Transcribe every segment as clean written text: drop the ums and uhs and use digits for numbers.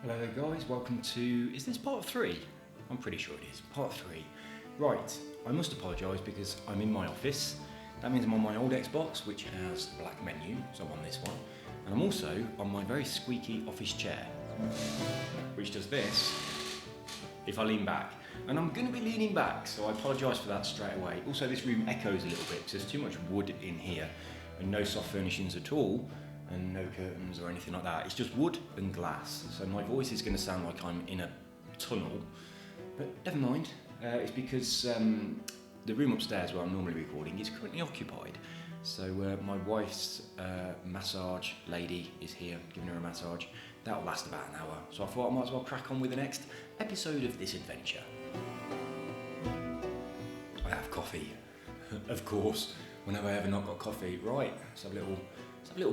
Hello there guys, welcome to, is this part 3? I'm pretty sure it is, part 3. Right, I must apologise because I'm in my office. That means I'm on my old Xbox, which has a black menu, so I'm on this one. And I'm also on my very squeaky office chair, which does this if I lean back. And I'm going to be leaning back, so I apologise for that straight away. Also, this room echoes a little bit because there's too much wood in here and no soft furnishings at all. And no curtains or anything like that. It's just wood and glass. So my voice is going to sound like I'm in a tunnel, but never mind. It's because the room upstairs where I'm normally recording is currently occupied. So my wife's massage lady is here, giving her a massage. That'll last about an hour. So I thought I might as well crack on with the next episode of this adventure. I have coffee, of course. When have I ever not got coffee? Right, let's have a little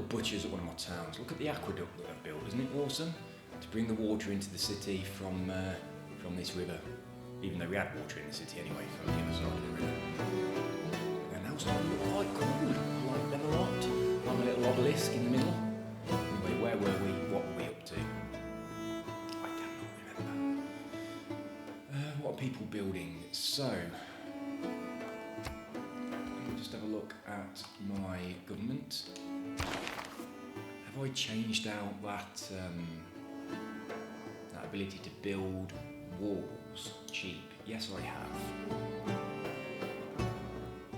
butcher's at one of my towns. Look at the aqueduct that I've built, isn't it awesome? To bring the water into the city from this river. Even though we had water in the city anyway, from the other side of the river. And now it's starting to look quite cool. I like them a lot. On a little obelisk in the middle. Anyway, where were we? What were we up to? I cannot remember. What are people building? So, just have a look at my government. Have I changed out that ability to build walls cheap? Yes, I have.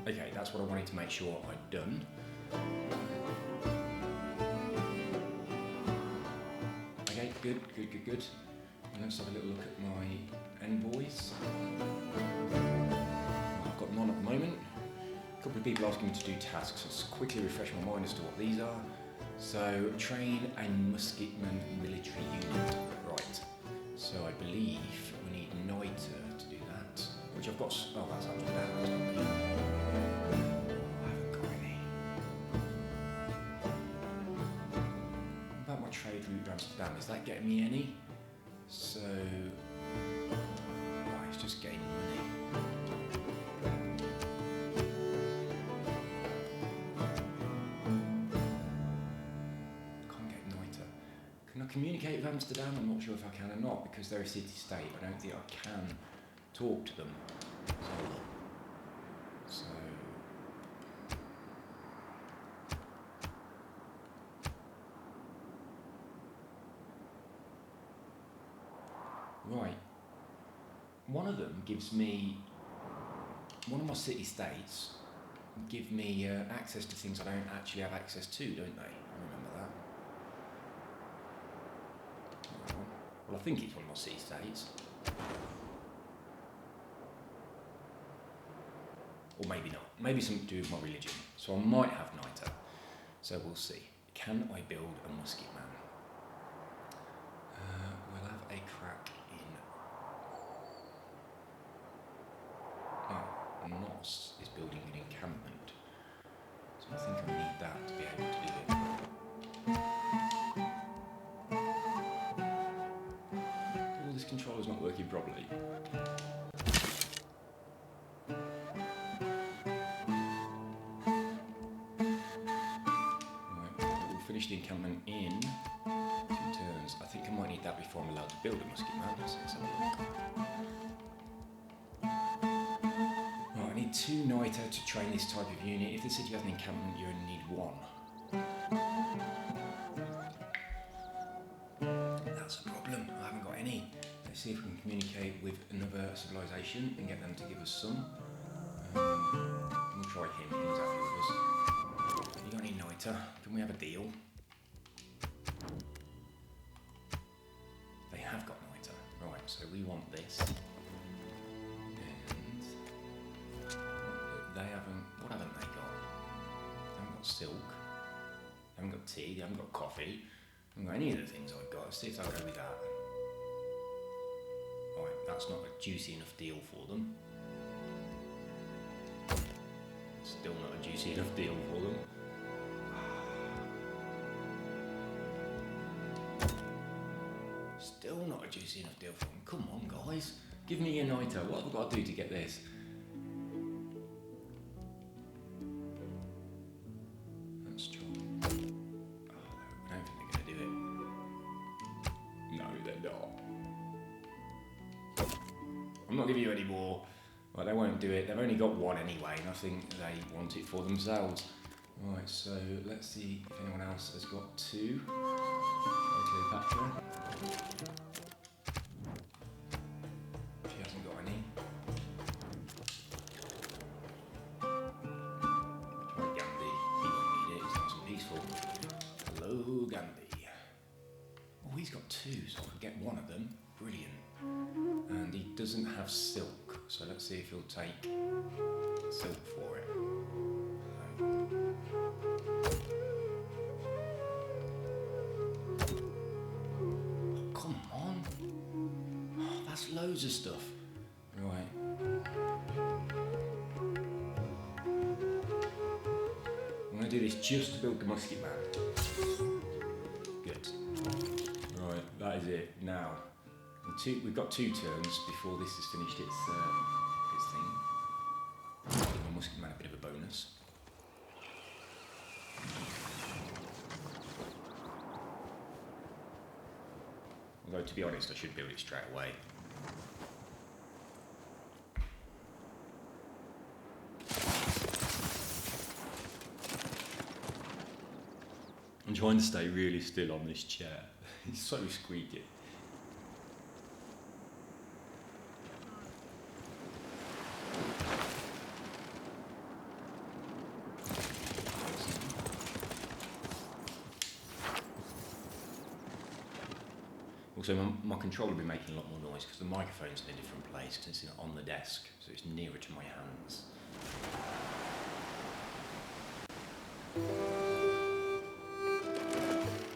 Okay, that's what I wanted to make sure I'd done. Okay, good. And let's have a little look at my envoys. I've got none at the moment. A couple of people asking me to do tasks. Let's quickly refresh my mind as to what these are. So, train a musketman military unit. Right. So I believe we need Noiter to do that. Which I've got. Oh, that's Amsterdam. That's not good. I haven't got any. What about my trade route to Amsterdam? Is that getting me any? So. Oh, it's just getting money. Communicate with Amsterdam, I'm not sure if I can or not, because they're a city-state. I don't think I can talk to them. So right. One of them gives me, one of my city-states give me access to things I don't actually have access to, don't they? I remember that. Well, I think it's one of my city-states. Or maybe not. Maybe something to do with my religion. So I might have Niter. So we'll see. Can I build a musketman? We'll have a crack in... Oh, Nos is building an encampment. So I think I need that to be able to do it. Controller's not working properly. Right, we'll finish the encampment in 2 turns. I think I might need that before I'm allowed to build a musketman. Let's have a look. Right, I need 2 Noiter to train this type of unit. If the city has an encampment, you only need 1. That's a problem. I haven't got any. Let's see if we can communicate with another civilization and get them to give us some. We'll try him, he's happy with us. You got any Niter? Can we have a deal? They have got Niter. Right, so we want this. And they haven't, what haven't they got? They haven't got silk. They haven't got tea, they haven't got coffee. They haven't got any of the things I've got. Let's see if I'll go with that. Right, that's not a juicy enough deal for them. Still not a juicy enough deal for them. Still not a juicy enough deal for them. Come on, guys. Give me a Niter. What have I got to do to get this? Let's try. Oh, I don't think they're going to do it. No, they're not. I'm not giving you any more. Right, they won't do it. They've only got one anyway, and I think they want it for themselves. Right, so let's see if anyone else has got two. Cleopatra. She hasn't got any. Try Gandhi. He won't need it. He's nice and peaceful. Hello, Gandhi. Oh, he's got two, so I could get one of them. Brilliant. And he doesn't have silk, so let's see if he'll take silk for it. Oh, come on. Oh, that's loads of stuff. Right. I'm going to do this just to build the musket man. Good. Right, that is it. Now, we've got 2 turns before this has finished its thing. Give my musket man a bit of a bonus. Although, to be honest, I should build it straight away. I'm trying to stay really still on this chair. It's so squeaky. Also, my controller will be making a lot more noise because the microphone's in a different place because it's on the desk, so it's nearer to my hands.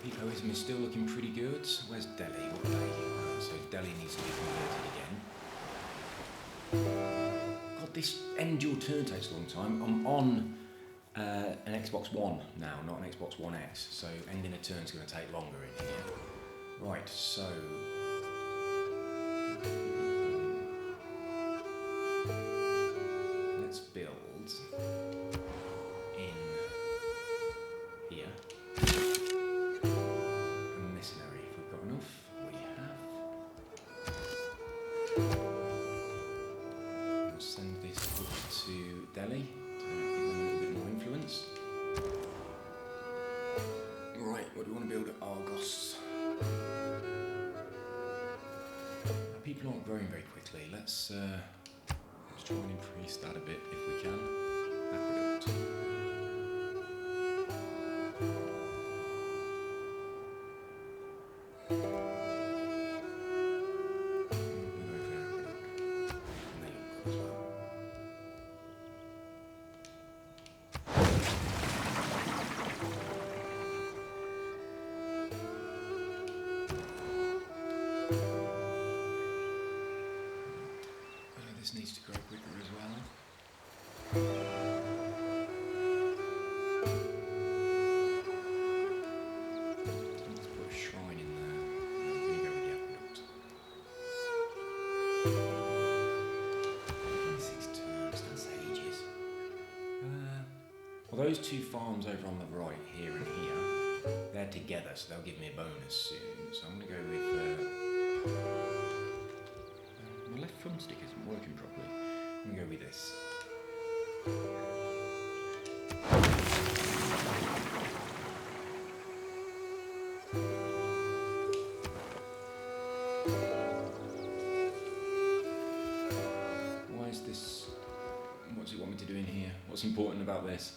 Egoism is still looking pretty good. Where's Delhi? What day? So Delhi needs to be converted again. God, this end your turn takes a long time. I'm on an Xbox One now, not an Xbox One X, so ending a turn's going to take longer in here. Right, so let's build in here. A mercenary, if we've got enough. We have. We'll send this up to Delhi to give them a little bit more influence. Right, what do we want to build at Argos? People aren't growing very quickly. Let's try and increase that a bit if we can. Aqueduct. This needs to grow quicker as well. Let's put a shrine in there. I'm going to go with the aqueduct. 26 turns, that's ages. Well, those 2 farms over on the right, here and here, they're together, so they'll give me a bonus soon. So I'm going to go with... my left thumbstick isn't working properly. I'm going to go with this. Why is this... what does it want me to do in here? What's important about this?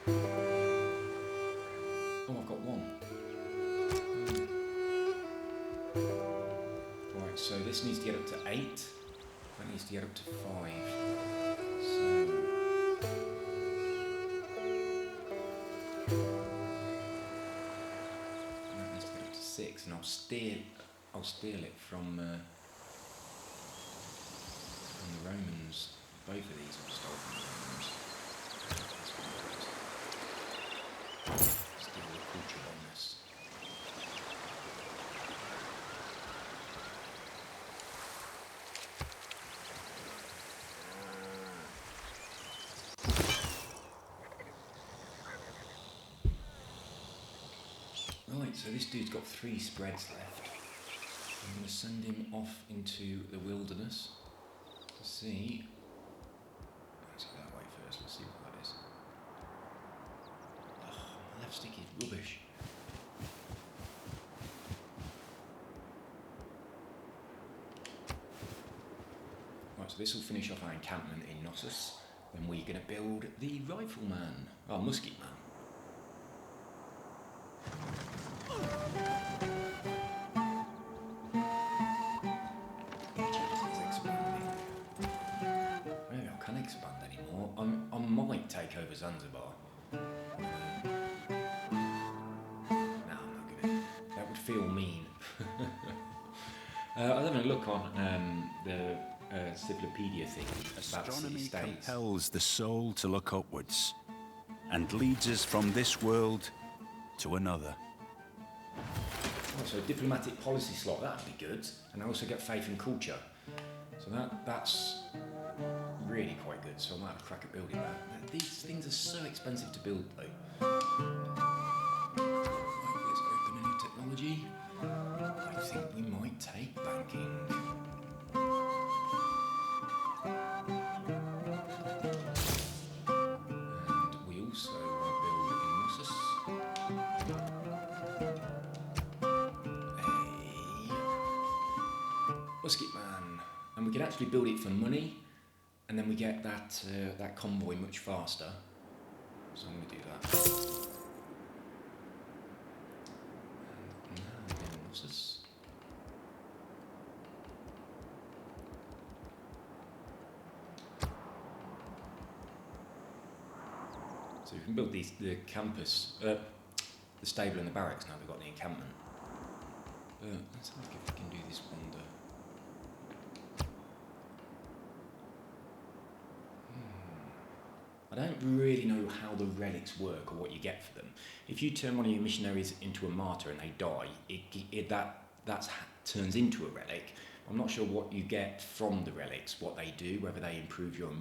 Oh, I've got 1. Right, so this needs to get up to 8. That needs to get up to 5. So... that needs to get up to 6, and I'll steal it from the Romans. Both of these I'll steal from the Romans. Steal the culture bonus. Right, so this dude's got 3 spreads left. I'm going to send him off into the wilderness to see. Let's go that way first. Let's see what that is. Oh, my left stick is rubbish. Right, so this will finish off our encampment in Knossos. Then we're going to build the rifleman, musket man. Maybe I can't expand anymore. I might take over Zanzibar. No, I'm not gonna. That would feel mean. I was having a look on the Civilisation thing about Astronomy city-states. compels the soul to look upwards and leads us from this world to another. Oh, so a diplomatic policy slot, that'd be good. And I also get faith and culture. So that's really quite good. So I might have a crack at building that. These things are so expensive to build though. Right, let's open a new technology. I think we might take banking. And we also want to build in Knossos a musket man. And we can actually build it for money, and then we get that convoy much faster. So I'm going to do that. And now in Knossos. So we can build the campus, the stable and the barracks now we've got the encampment. Let's have a look if we can do this wonder. I don't really know how the relics work or what you get for them. If you turn one of your missionaries into a martyr and they die, that turns into a relic. I'm not sure what you get from the relics, what they do, whether they improve your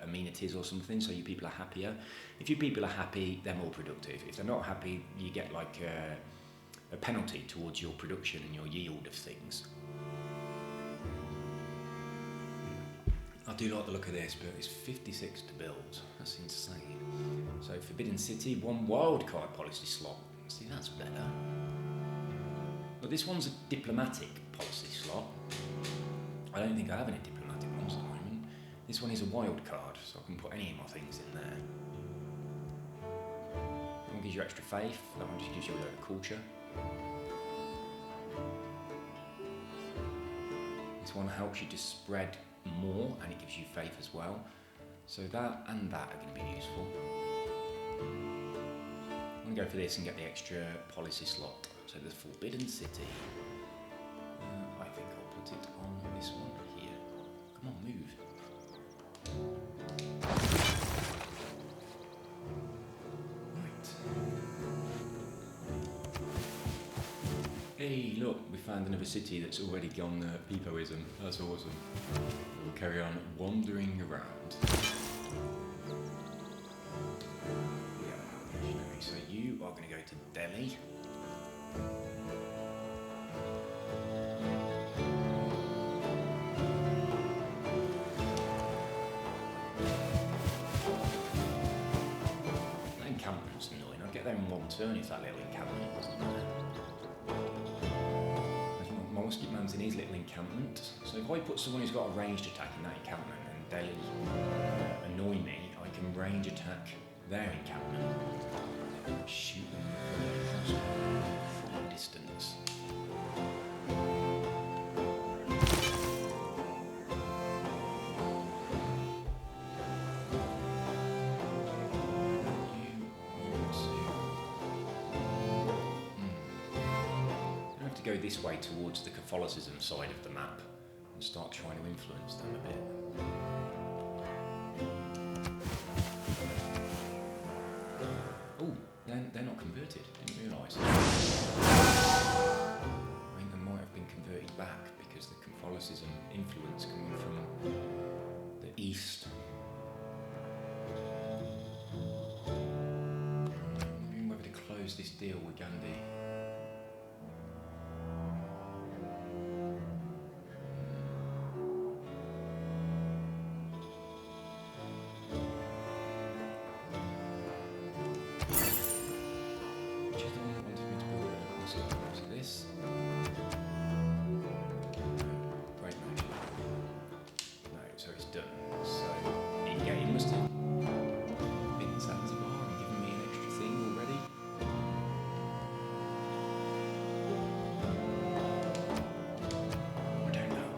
amenities or something, so your people are happier. If your people are happy, they're more productive. If they're not happy, you get like a penalty towards your production and your yield of things. I do like the look of this, but it's 56 to build. That's insane. So Forbidden City, 1 wildcard policy slot. See, that's better. But this one's a diplomatic policy slot. I don't think I have any diplomatic ones at the moment. This one is a wild card, so I can put any of my things in there. That one gives you extra faith. That one just gives you a load of culture. This one helps you to spread more, and it gives you faith as well. So that and that are going to be useful. I'm going to go for this and get the extra policy slot. So the Forbidden City. I think I'll put it on this one here. Come on, move. Right. Hey, look, we found another city that's already gone Pipoism. That's awesome. We'll carry on wandering around. Yeah, so you are going to go to Delhi. That encampment's annoying. I'd get there in one turn if that little encampment wasn't there. My musket man's in his little encampment. So if I put someone who's got a ranged attack in that encampment and Delhi annoy me, I can range attack their encampment. Shoot them from a distance. Go this way towards the Catholicism side of the map and start trying to influence them a bit. Oh, they're not converted, didn't realise. I think they might have been converted back because the Catholicism influence coming from the east. I'm wondering whether to close this deal with Gandhi. So this. Great match. No, so it's done. So yeah, he must have been in Zanzibar and given me an extra thing already. I don't know.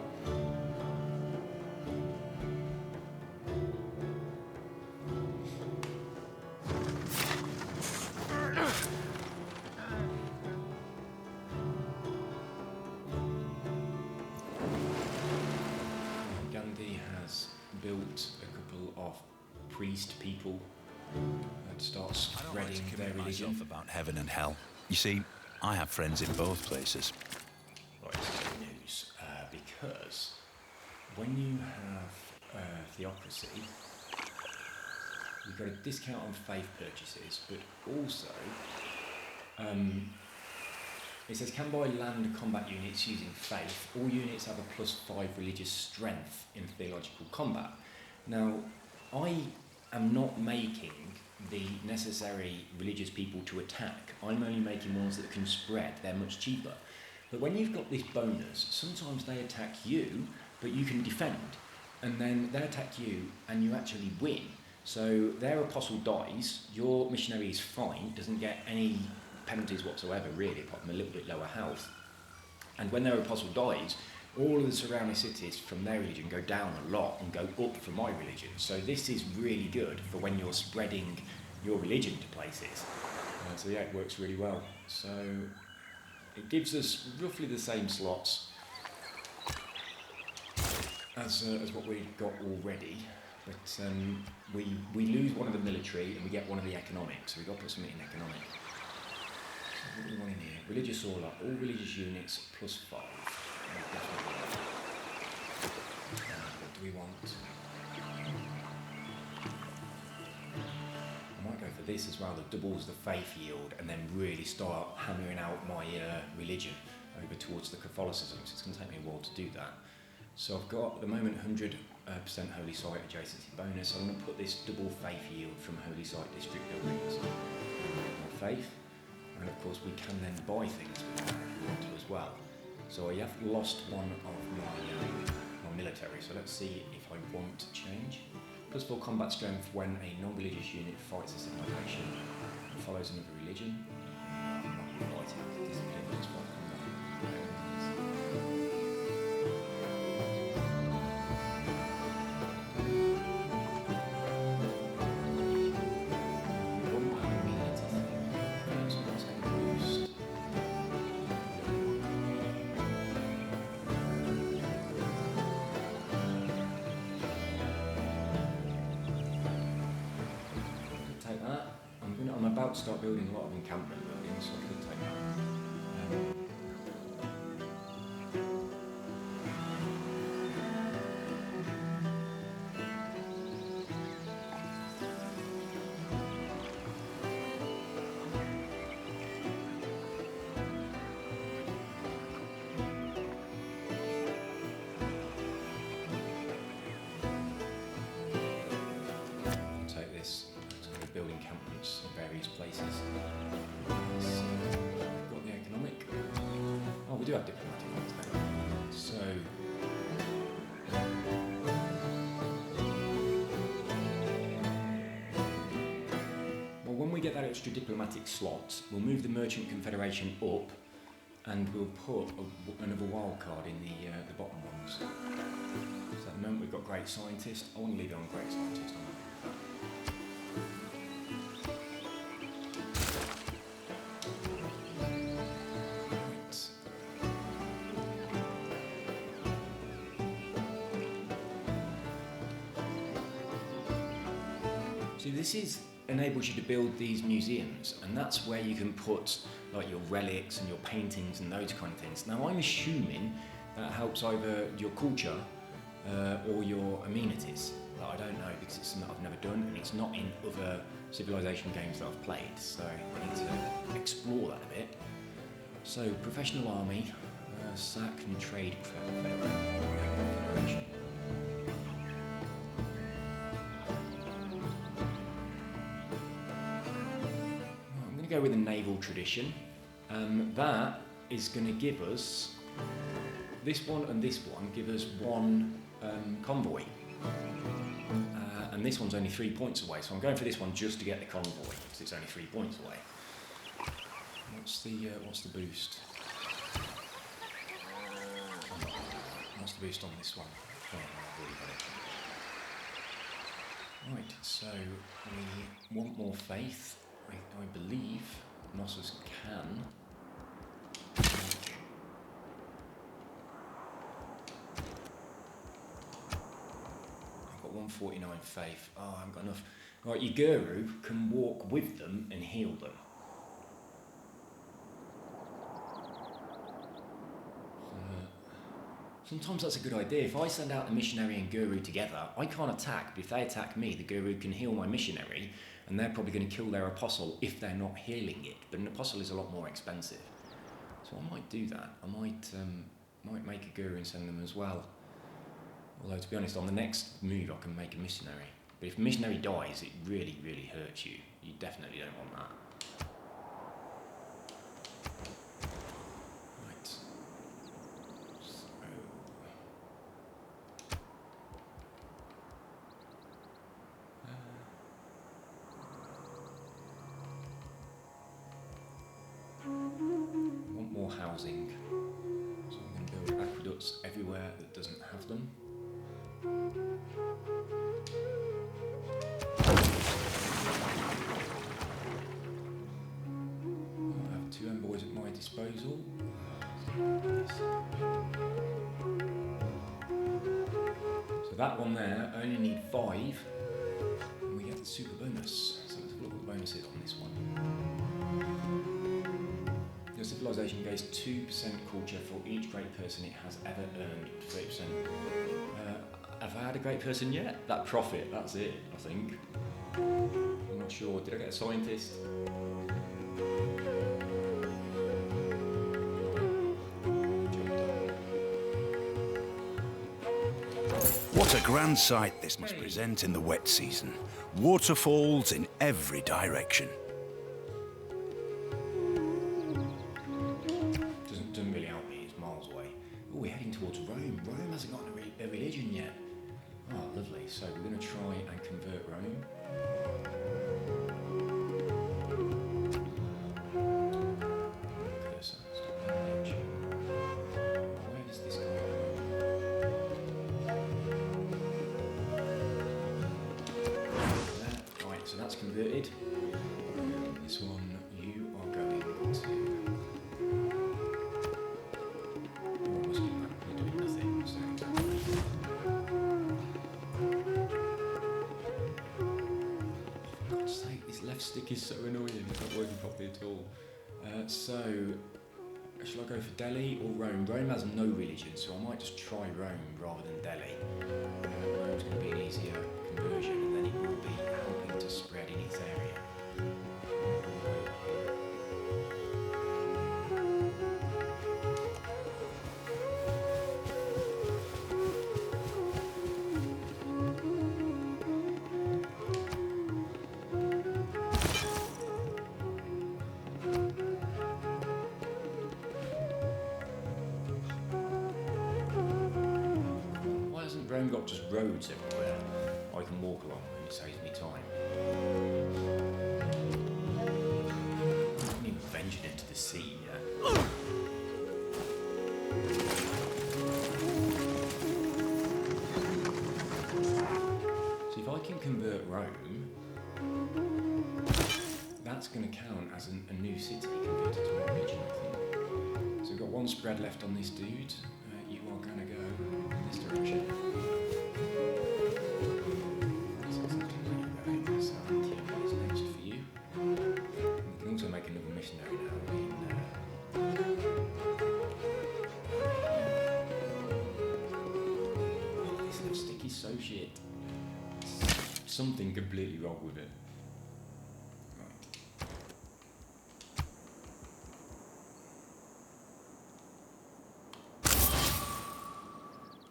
Gandhi has built a couple of priest people that start I don't like to spreading their commit religion. myself about heaven and hell. You see, I have friends in both places. Right, this is good news, because when you have theocracy, you've got a discount on faith purchases, but also it says can buy land combat units using faith. All units have a +5 religious strength in theological combat. Now, I am not making the necessary religious people to attack. I'm only making ones that can spread. They're much cheaper. But when you've got this bonus, sometimes they attack you, but you can defend. And then they attack you, and you actually win. So their apostle dies, your missionary is fine, doesn't get any penalties whatsoever, really, apart from a little bit lower health. And when their apostle dies, all of the surrounding cities from their religion go down a lot and go up for my religion. So this is really good for when you're spreading your religion to places. So yeah, it works really well. So it gives us roughly the same slots as what we've got already, but we lose one of the military and we get one of the economic, so we've got to put something in economic. So what do we want in here? Religious all religious units +5. What do we want? I might go for this as well, that doubles the faith yield, and then really start hammering out my religion over towards the Catholicism, so it's going to take me a while to do that. So I've got at the moment 100% holy site adjacency bonus. I'm going to put this double faith yield from holy site district buildings. My faith, and of course we can then buy things with that if we want to as well. So I have lost one of my military, so let's see if I want to change. +4 combat strength when a non-religious unit fights a civilization and follows another religion. I'm not fighting, discipline, +5 combat. I'm about to start building a lot of encampment buildings, so I could take that. Take this. Build encampments in various places. So, we've got the economic. Oh, we do have diplomatic ones now. So, well, when we get that extra diplomatic slot, we'll move the Merchant Confederation up, and we'll put another wild card in the bottom ones. So at the moment we've got Great Scientist. I want to leave it on Great Scientist. So this enables you to build these museums, and that's where you can put like your relics and your paintings and those kind of things. Now I'm assuming that helps either your culture or your amenities, but I don't know because it's something I've never done and it's not in other Civilization games that I've played, so I need to explore that a bit. So professional army, sack and trade federation. Go with the naval tradition. That is going to give us this one and this one give us one convoy. And this one's only 3 points away, so I'm going for this one just to get the convoy, because it's only 3 points away. What's the boost? What's the boost on this one? Oh, I've already got it. Right, so we want more faith. I believe Knossos can. I've got 149 faith. Oh, I haven't got enough. Right, your guru can walk with them and heal them. Sometimes that's a good idea. If I send out the missionary and guru together, I can't attack, but if they attack me, the guru can heal my missionary, and they're probably going to kill their apostle if they're not healing it. But an apostle is a lot more expensive. So I might do that. I might make a guru and send them as well. Although, to be honest, on the next move, I can make a missionary. But if a missionary dies, it really, really hurts you. You definitely don't want that. Housing. So I'm going to build aqueducts everywhere that doesn't have them. I have 2 envoys at my disposal. So that one there, I only need 5, and we get the super bonus. So let's look at the bonuses on this one. Your civilization gains 2% culture for each great person it has ever earned. 30%. Have I had a great person yet? That prophet, that's it, I think. I'm not sure. Did I get a scientist? What a grand sight this must present in the wet season. Waterfalls in every direction. Doesn't really help me, it's miles away. Oh, we're heading towards Rome. Rome hasn't got a religion yet. Oh, lovely. So we're going to try and convert Rome. Cursor, stop on the edge. Where does this go? There. Right, so that's converted. This one, you are going to... Stick is so annoying, it's not working properly at all. So, shall I go for Delhi or Rome? Rome has no religion, so I might just try Rome rather than Delhi. Rome's going to be an easier conversion, and then it will be helping to spread in its area. Rome got just roads everywhere I can walk along, and it saves me time. I haven't even ventured into the sea yet. So if I can convert Rome, that's going to count as a new city converted to a religion, I think. So we've got 1 spread left on this dude. You are going to go in this direction. So shit. Something completely wrong with it. Right.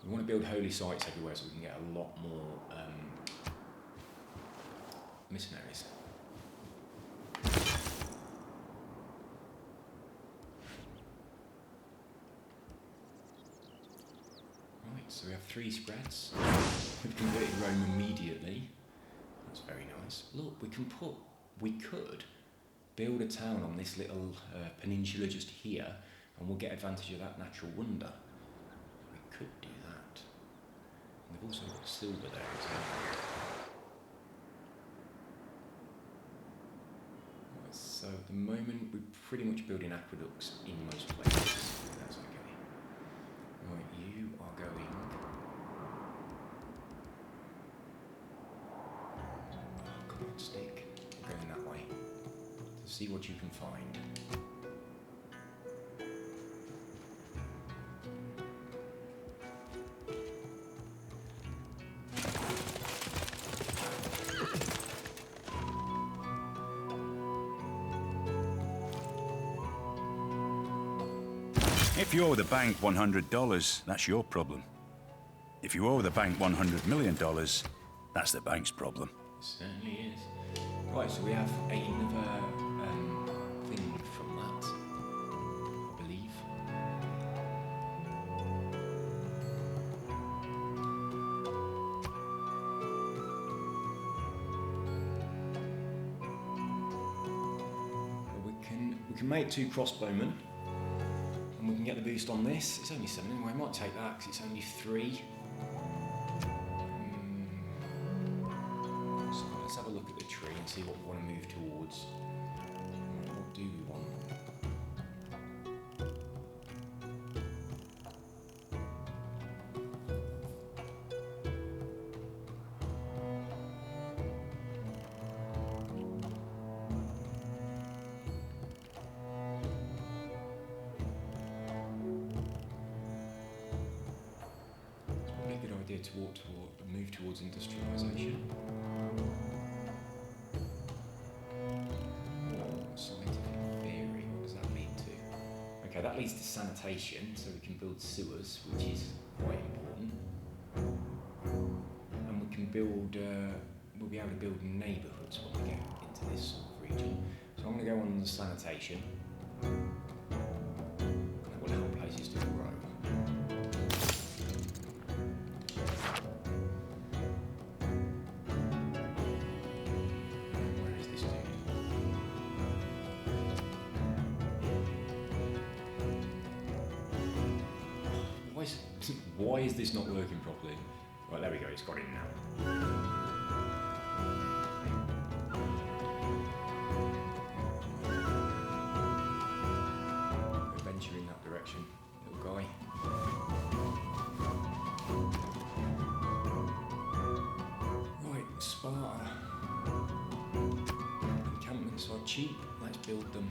We want to build holy sites everywhere so we can get a lot more missionaries. so we have 3 spreads. We've converted Rome immediately. That's very nice. Look, we could build a town on this little peninsula just here, and we'll get advantage of that natural wonder. We could do that. And they've also got silver there as well. Right, so at the moment we're pretty much building aqueducts in most places. That's okay. Right, you are going. Oh, come on, stick. We're going that way. To see what you can find. If you owe the bank $100, that's your problem. If you owe the bank $100 million, that's the bank's problem. It certainly is. Right, so we have another thing from that, I believe. Well, we can make 2 crossbowmen. And we can get the boost on this. It's only 7 anyway. I might take that because it's only 3. So let's have a look at the tree and see what we want to move towards. What do we want? To move towards industrialisation. Or scientific theory, what does that lead to? Okay, that leads to sanitation, so we can build sewers, which is quite important. And we can build, we'll be able to build neighbourhoods when we get into this sort of region. So I'm going to go on the sanitation. That will help places to grow. Why is this not working properly? Right, there we go, it's got it now. Venture in that direction, little guy. Right, Sparta. Encampments are cheap, let's build them.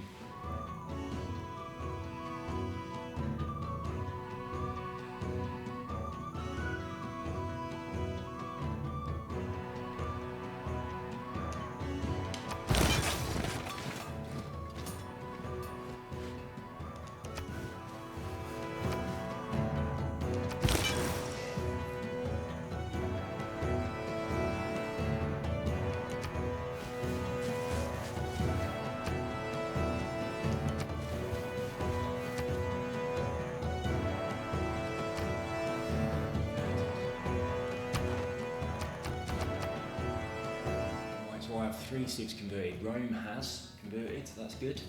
So I have 3-6 converted. Rome has converted, so that's good.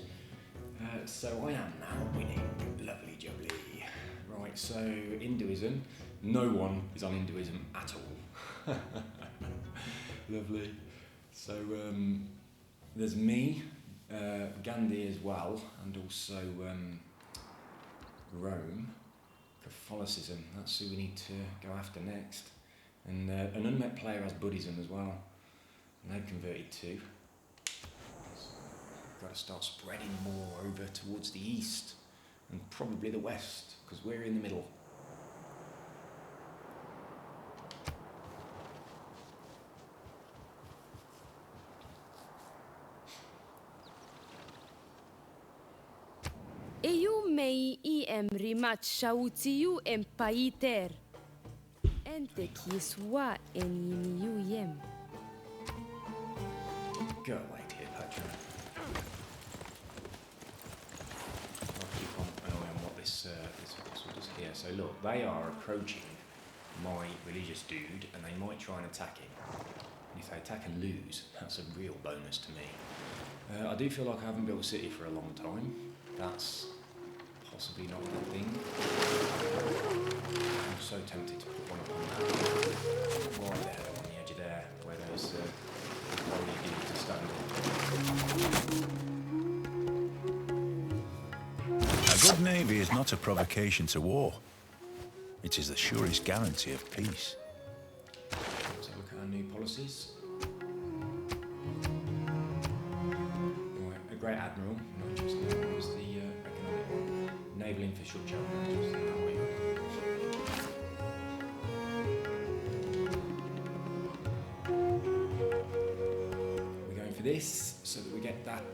So I am now winning. Lovely jubbly. Right, so Hinduism. No one is on Hinduism at all. Lovely. So there's me, Gandhi as well, and also Rome. Catholicism, that's who we need to go after next. And an unmet player has Buddhism as well. And they've converted 2. So we've got to start spreading more over towards the east and probably the west, because we're in the middle. Eu mei rimat shautiu paiter. Ente kiswa yem. Go away, Cleopatra. I'll keep on an eye on what this will does here. So look, they are approaching my religious dude and they might try and attack him. And if they attack and lose, that's a real bonus to me. I do feel like I haven't built a city for a long time. That's possibly not a good thing. I'm so tempted to put one up on that. Right there, on the edge of there, where those lonely dudes are standing. A good navy is not a provocation to war. It is the surest guarantee of peace. Let's have a look at our new policies. Right, a great admiral, not interested. What was the economic one? Naval infrastructure, not interested in that way. We're going for this so that we get that.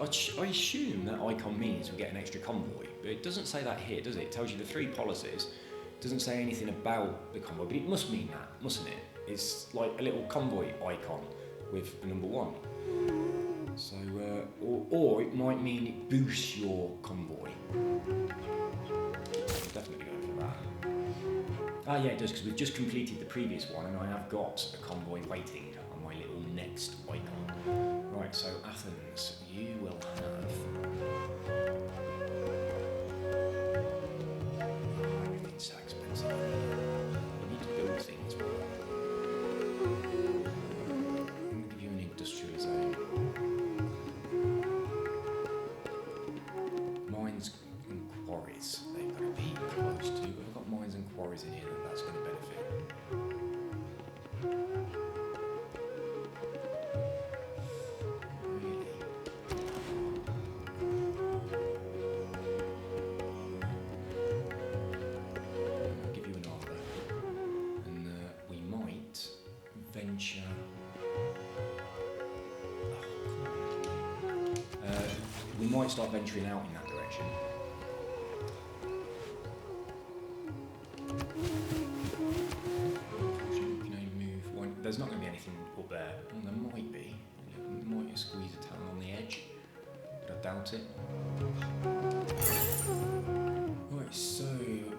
I assume that icon means we get an extra convoy, but it doesn't say that here, does it? It tells you the 3 policies. It doesn't say anything about the convoy, but it must mean that, mustn't it? It's like a little convoy icon with a number 1. So, or it might mean it boosts your convoy. I'm definitely going for that. Ah, yeah, it does, because we've just completed the previous one, and I have got a convoy waiting on my little next icon. Right, so Athens, you will have... Oh, everything's so expensive. You need to build things more. I'm going to give you an industrial zone. Mines and quarries, they've got to be close to. But I've got mines and quarries in here, that's going to benefit. We might start venturing out in that direction. You can only move one. There's not going to be anything up there. Well, there might be. You might squeeze a town on the edge, but I doubt it. Right, so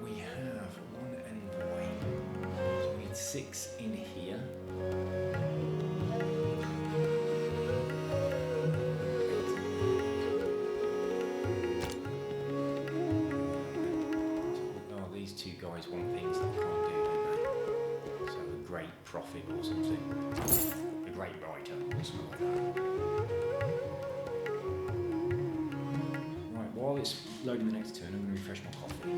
we have 1 envoy. So we need 6 in here. Guys want things that I can't do, don't they? So a great prophet or something. A great writer or something like that. Right, while it's loading the next turn, I'm going to refresh my coffee.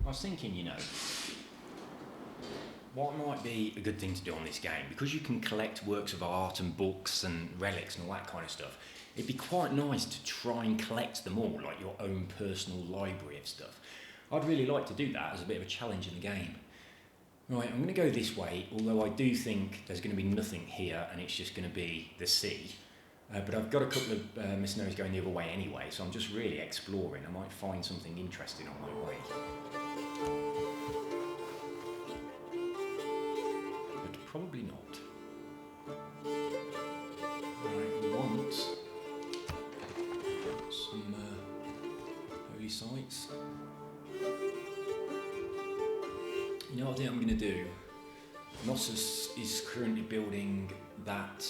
I was thinking, you know, what might be a good thing to do on this game, because you can collect works of art and books and relics and all that kind of stuff, it'd be quite nice to try and collect them all, like your own personal library of stuff. I'd really like to do that as a bit of a challenge in the game. Right, I'm going to go this way, although I do think there's going to be nothing here and it's just going to be the sea. But I've got a couple of mercenaries going the other way anyway, so I'm just really exploring. I might find something interesting on my way. But probably not. Right, we want some holy sites. You know what I think I'm going to do? Knossos is currently building that,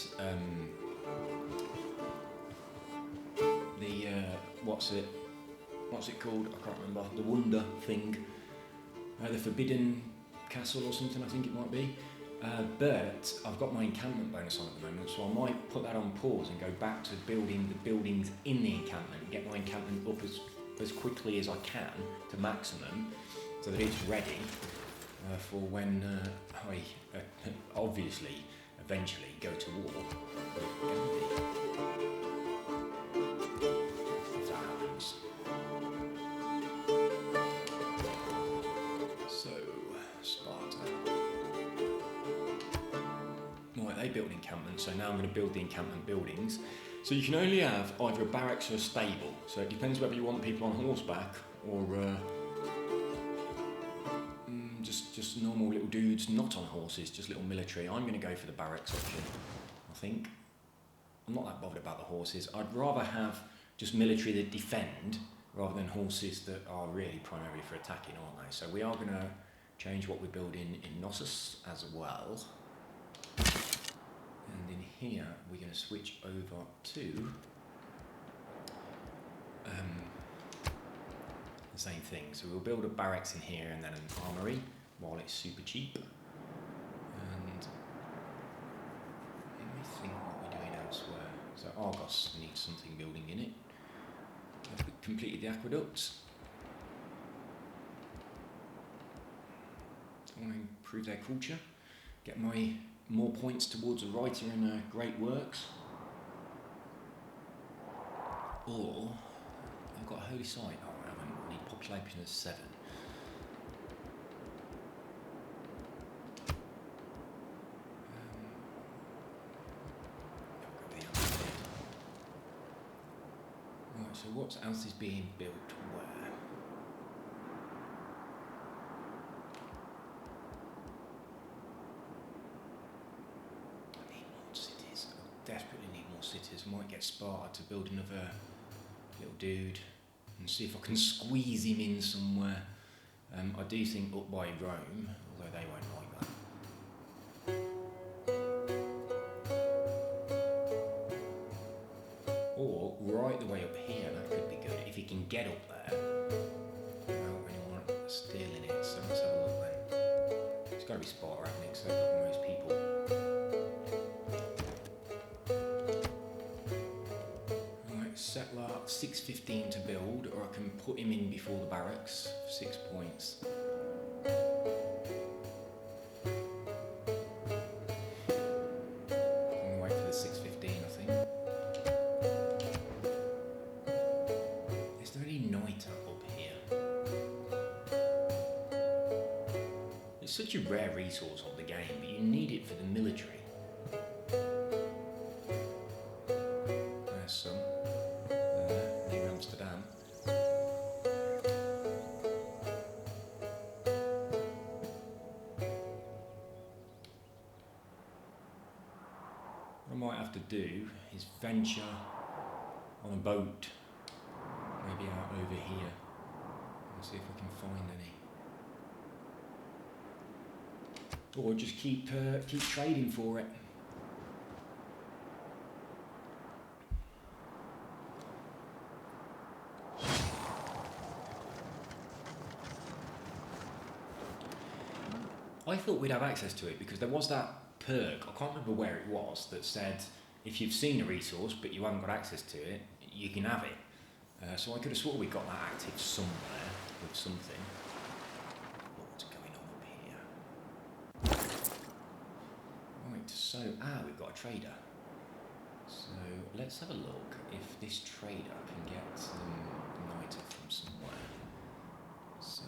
what's it called? I can't remember. The wonder thing. The Forbidden Castle or something, I think it might be. But I've got my encampment bonus on at the moment, so I might put that on pause and go back to building the buildings in the encampment and get my encampment up as quickly as I can to maximum, so that it's ready for when I obviously eventually go to war. If that happens. So, Sparta. Right, they built an encampment, so now I'm going to build the encampment buildings. So you can only have either a barracks or a stable. So it depends whether you want people on horseback or just normal little dudes not on horses, just little military. I'm going to go for the barracks option, I think. I'm not that bothered about the horses. I'd rather have just military that defend rather than horses that are really primarily for attacking, aren't they? So we are going to change what we're building in Knossos as well. And in here, we're going to switch over to the same thing. So we'll build a barracks in here and then an armory while it's super cheap. And let me think what we're doing elsewhere. So Argos needs something building in it. Have we completed the aqueducts? I want to improve their culture, get my more points towards a writer in great works. Or I've got a holy site. Oh, I haven't. I need population of 7. Right, so what else is being built where? I need more cities. I desperately need more cities. I might get Sparta to build another little dude and see if I can squeeze him in somewhere. I do think up by Rome, although they won't like that. Or right the way up here, that could be good. If he can get up there without anyone stealing it. So let's have a look then. It's got to be Sparta, hasn't it? Because they've got the most people. Right, settler 615 to build, or I can put him in before the barracks for 6 points. I'm gonna wait for the 615, I think. Is there any Noita up here? It's such a rare resource of the game, but you need it for the military. There's some. Near Amsterdam. What I might have to do is venture on a boat, maybe out over here, and see if I can find any. Or just keep trading for it. I thought we'd have access to it because there was that perk, I can't remember where it was, that said if you've seen a resource but you haven't got access to it, you can have it. So I could have sworn we got that active somewhere with something. What's going on up here? Right, so, we've got a trader. So let's have a look if this trader can get some Niter from somewhere. So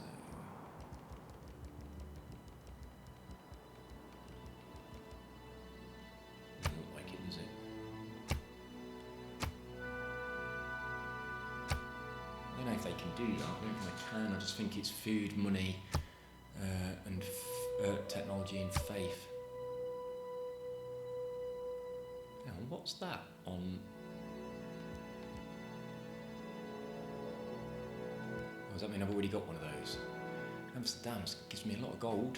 doesn't look like it, does it? I don't know if they can do that. I don't think they can. I just think it's food, money, and technology and faith. Now, what's that on? Oh, does that mean I've already got one of those? Amsterdam gives me a lot of gold.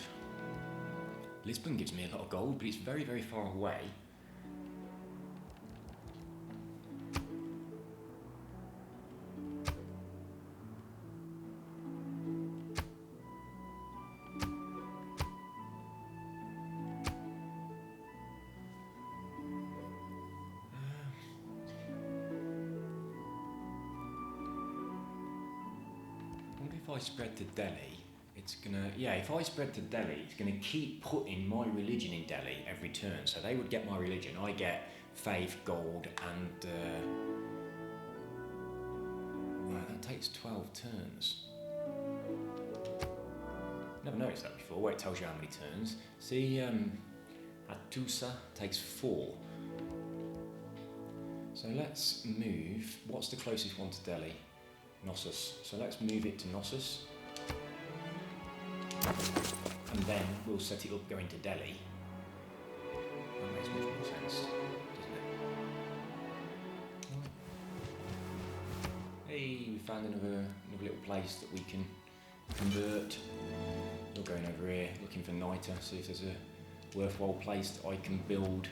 Lisbon gives me a lot of gold, but it's very, very far away. if I spread to Delhi, it's gonna, yeah, if I spread to Delhi, it's gonna keep putting my religion in Delhi every turn. So they would get my religion. I get faith, gold, and well, that takes 12 turns. Never noticed that before, where it tells you how many turns. See, Atusa takes 4. So let's move, what's the closest one to Delhi? Knossos. So let's move it to Knossos. And then we'll set it up going to Delhi. That makes much more sense, doesn't it? Hey, we found another little place that we can convert. We're going over here looking for Niter, see if there's a worthwhile place that I can build.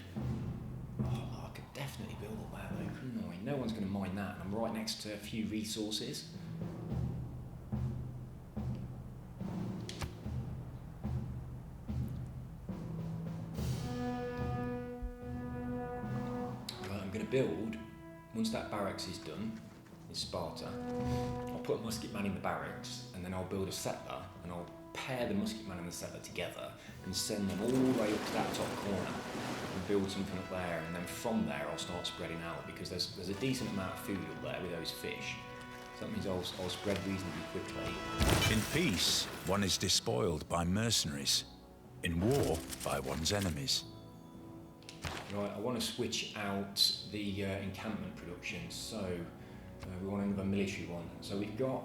Oh, I could definitely build up there though, couldn't I? No one's going to mine that, and I'm right next to a few resources. Right, I'm going to build, once that barracks is done, in Sparta, I'll put a musket man in the barracks, and then I'll build a settler, and I'll pair the musket man and the settler together and send them all the way up to that top corner and build something up there, and then from there I'll start spreading out, because there's a decent amount of food up there with those fish. So that means I'll spread reasonably quickly. In peace, one is despoiled by mercenaries. In war, by one's enemies. Right, I want to switch out the encampment production, so we want another military one. So we've got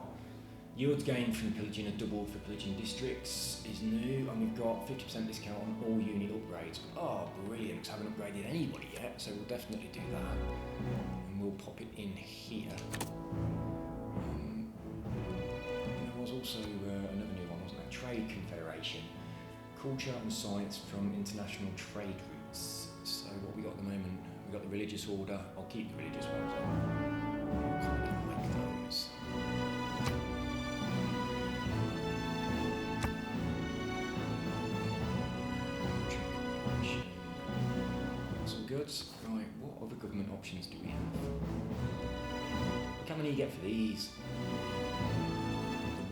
yields gained from pillaging are doubled for pillaging districts is new, and we've got 50% discount on all unit upgrades. Oh, brilliant, because I haven't upgraded anybody yet, so we'll definitely do that. And we'll pop it in here. There was also another new one, wasn't there? Trade Confederation. Culture and science from international trade routes. So what we got at the moment, we got the religious order. I'll keep the religious ones on. Can't even like those. That's all good. Right, what other government options do we have? Look how many you get for these.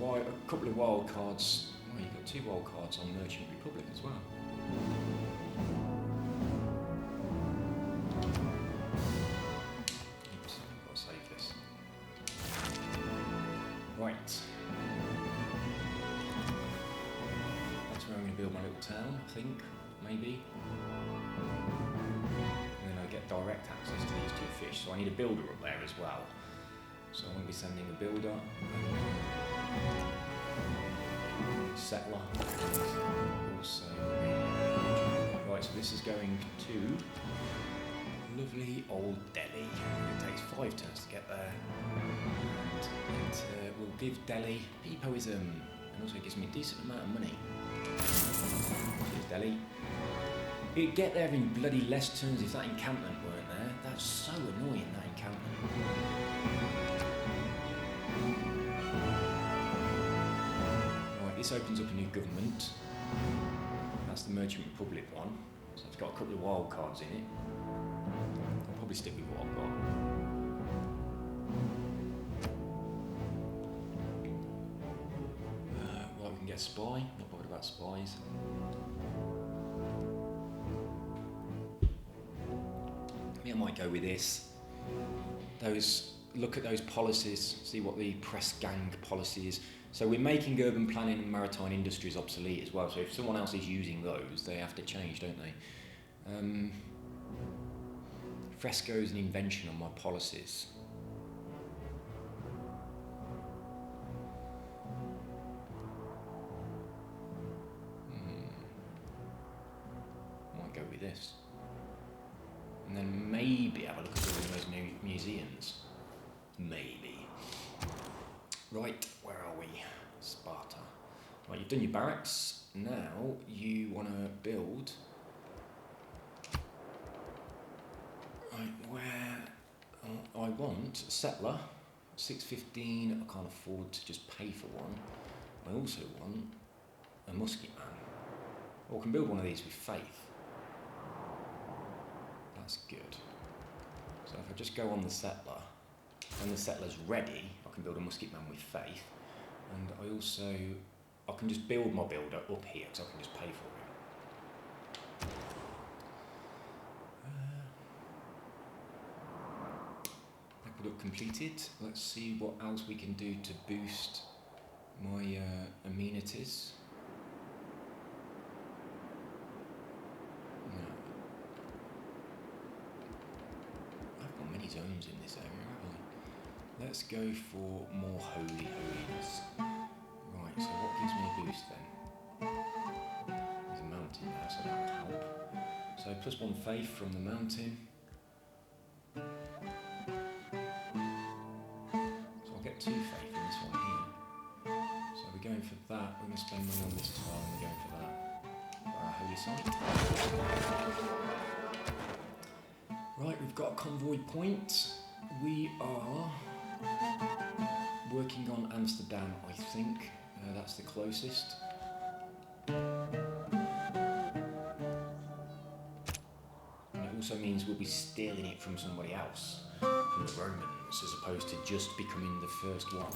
A couple of wild cards. Well, you've got 2 wild cards on Merchant Republic as well. Oops, I've got to save this. Right. That's where I'm going to build my little town, I think, maybe. And then I get direct access to these 2 fish, so I need a builder up there as well. So I'm going to be sending a builder. Settler. Also, right, so this is going to lovely old Delhi. It takes 5 turns to get there. And it will give Delhi Pipoism, and also gives me a decent amount of money. Cheers, Delhi. It'd get there in bloody less turns if that encampment weren't there. That's so annoying, that encampment. This opens up a new government. That's the Merchant Republic one. So it's got a couple of wild cards in it. I'll probably stick with what I've got. Well, we can get spy. Not bothered about spies. I think I might go with this. Look at those policies, see what the press gang policy is. So we're making urban planning and maritime industries obsolete as well. So if someone else is using those, they have to change, don't they? Fresco is an invention on my policies. Might go with this. And then maybe have a look at all those museums. Maybe. Right, where are we? Sparta. Right, you've done your barracks. Now you want to build. Right, where I want a settler. 615. I can't afford to just pay for one. I also want a musket man. Or I can build one of these with faith. That's good. So if I just go on the settler, when the settler's ready, I can build a musket man with faith. And I can just build my builder up here, because I can just pay for it. Aqueduct completed. Let's see what else we can do to boost my amenities. No. I've got many zones in this area, haven't I? Let's go for more holiness. Right, so what gives me a boost then? There's a mountain there, so that would help. So +1 faith from the mountain. So I'll get 2 faith in this one here. So we're going for that. We're going to spend money on this tile and we're going for that. For our holy site. Right, we've got a convoy point. We are working on Amsterdam, I think. That's the closest. Also means we'll be stealing it from somebody else, from the Romans, as opposed to just becoming the first one.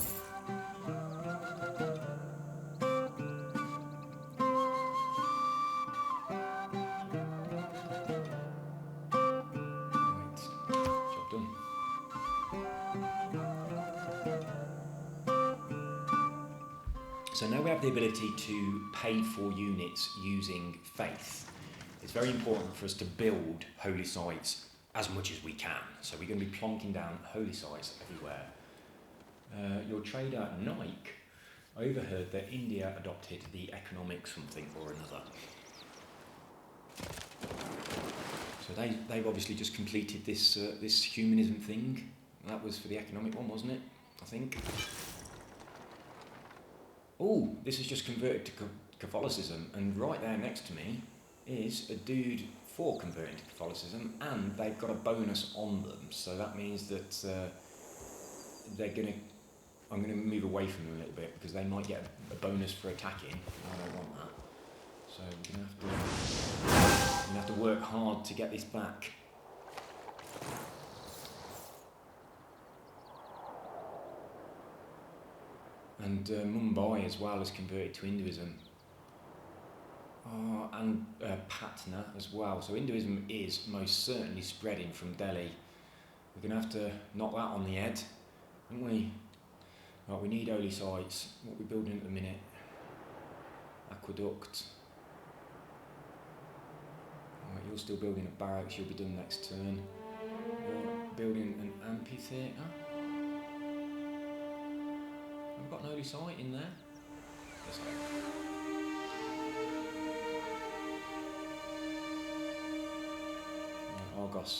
Right, job done. So now we have the ability to pay for units using faith. It's very important for us to build holy sites as much as we can. So we're going to be plonking down holy sites everywhere. Your trader Nike overheard that India adopted the economic something or another. So they've obviously just completed this this humanism thing. That was for the economic one, wasn't it? I think. Oh, this is just converted to Catholicism, and right there next to me is a dude for converting to Catholicism, and they've got a bonus on them, so that means that I'm gonna move away from them a little bit because they might get a bonus for attacking, and I don't want that. So we're gonna have to work hard to get this back. And Mumbai as well has converted to Hinduism. And Patna as well. So Hinduism is most certainly spreading from Delhi. We're going to have to knock that on the head, aren't we? Right, we need holy sites. What are we building at the minute? Aqueduct. Right, you're still building a barracks. You'll be done next turn. You're building an amphitheatre. Have we got an holy site in there? Yes, I have. Argos.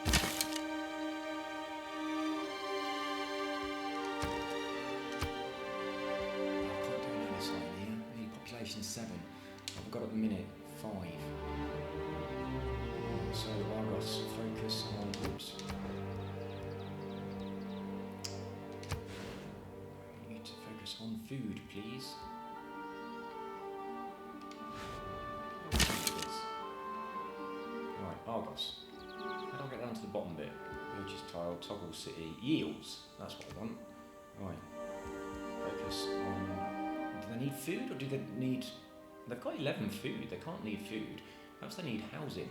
I can't do another site here. I need population 7. I've got at the minute 5. So Argos, focus on oops. We need to focus on food, please. Right, Argos. How do I get down to the bottom bit? Purchase tile, toggle city, yields. That's what I want. Right. Focus on... Do they need food or do they need... They've got 11 food. They can't need food. Perhaps they need housing.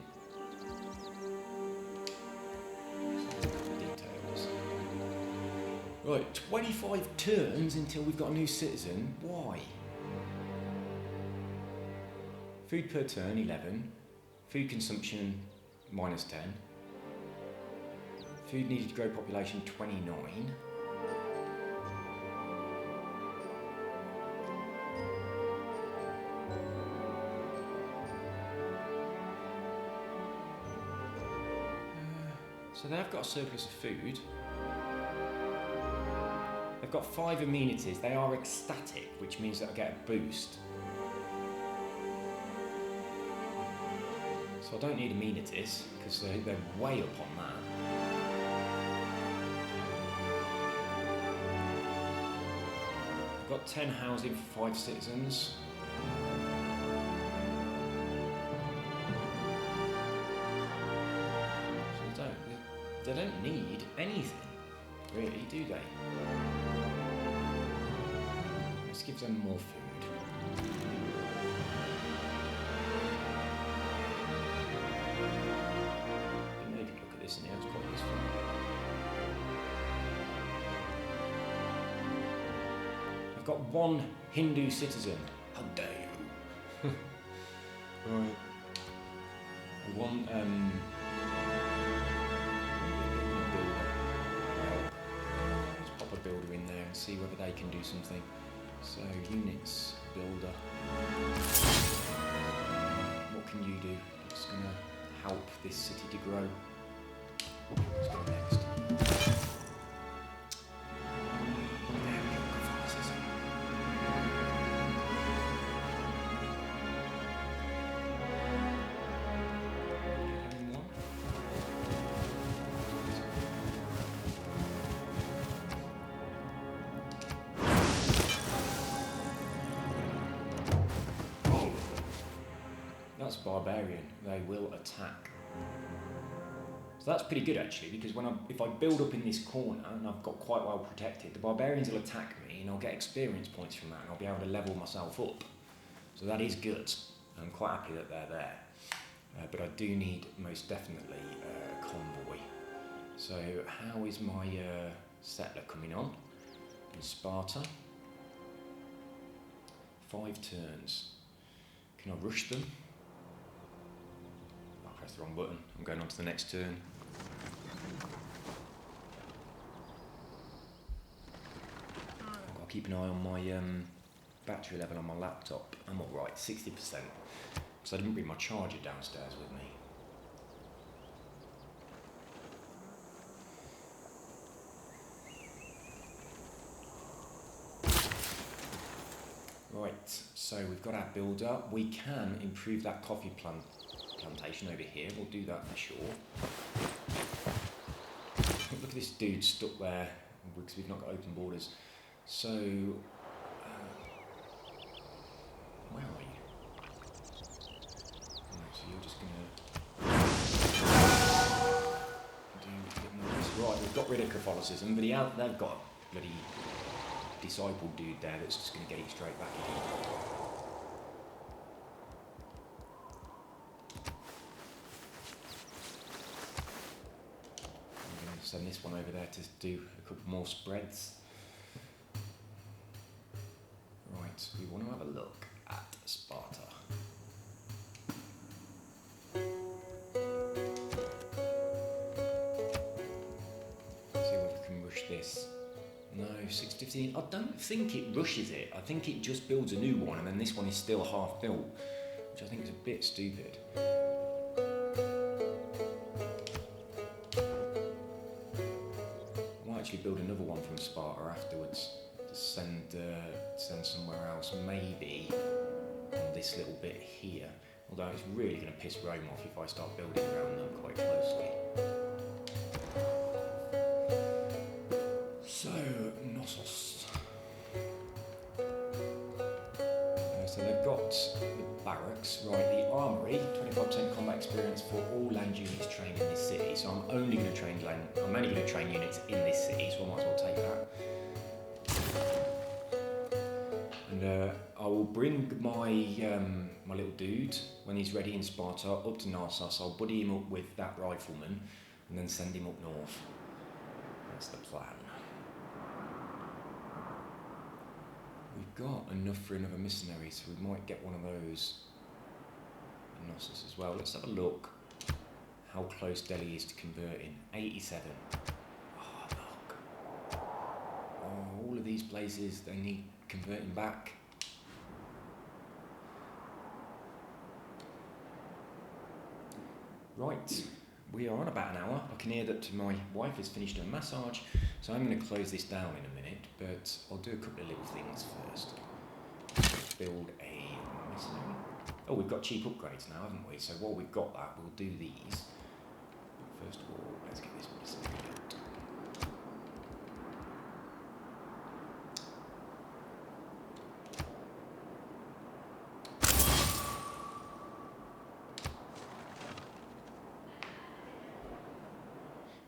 Details. Right, 25 turns until we've got a new citizen. Why? Food per turn, 11. Food consumption, -10. Food needed to grow population, 29. So they've got a surplus of food. They've got 5 amenities. They are ecstatic, which means they'll get a boost. So I don't need amenities, because they're way up on that. I've got 10 housing for 5 citizens. So they don't need anything, really, do they? Let's give them more food. Maybe look at this in here, it's quite useful. I've got one Hindu citizen. How dare you? Right. One, let's pop a builder in there and see whether they can do something. So, units, builder. What can you do? It's going to help this city to grow. Let's go next. There we go, Catholicism. Anyone? That's barbarian. They will attack. So that's pretty good actually, because if I build up in this corner and I've got quite well protected, the barbarians will attack me and I'll get experience points from that and I'll be able to level myself up. So that is good. I'm quite happy that they're there. But I do need most definitely a convoy. So how is my settler coming on? In Sparta. 5 turns. Can I rush them? I pressed the wrong button. I'm going on to the next turn. I've got to keep an eye on my battery level on my laptop. I'm alright, 60%. Because I didn't bring my charger downstairs with me. Right, so we've got our builder. We can improve that coffee plantation over here. We'll do that for sure. Look at this dude stuck there because we've not got open borders. So, where are you? Right, so you're just going to do a bit more of this. Right, we've got rid of Catholicism, but they've got a bloody disciple dude there that's just going to get it straight back again. I'm going to send this one over there to do a couple more spreads. Right, we want to have a look at Sparta. See if we can rush this. No, 615. I don't think it rushes it. I think it just builds a new one and then this one is still half built, which I think is a bit stupid. I might actually build another one from Sparta afterwards to send somewhere else, maybe on this little bit here. Although it's really going to piss Rome off if I start building around them quite closely. So, Knossos. So they've got the barracks, right, the armoury, 25% combat experience for all land units trained in this city. So I'm only going to train units in this city, so I might as well take that. And I will bring my my little dude, when he's ready in Sparta, up to Knossos. I'll buddy him up with that rifleman and then send him up north. That's the plan. We've got enough for another missionary, so we might get one of those in Knossos as well. Let's have a look how close Delhi is to converting. 87. Oh, look. Oh, all of these places, they need converting back. Right, we are on about an hour. I can hear that my wife has finished her massage, so I'm going to close this down in a minute, but I'll do a couple of little things first. Let's build a missionary. Oh, we've got cheap upgrades now, haven't we? So while we've got that, we'll do these. But first of all, let's get this missionary built.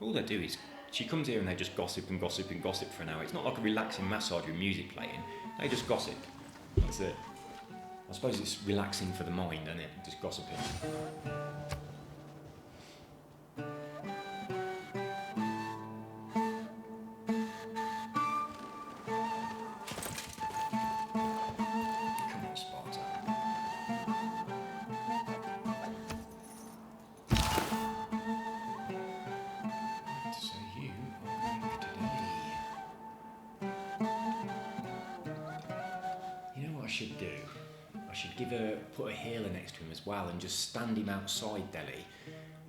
All they do is She comes here and they just gossip and gossip and gossip for an hour. It's not like a relaxing massage with music playing. They just gossip. That's it. I suppose it's relaxing for the mind, isn't it? Just gossiping. Come on, Sparta. So you are going today. You know what I should do? I should put a healer next to him as well and just stand him outside Delhi,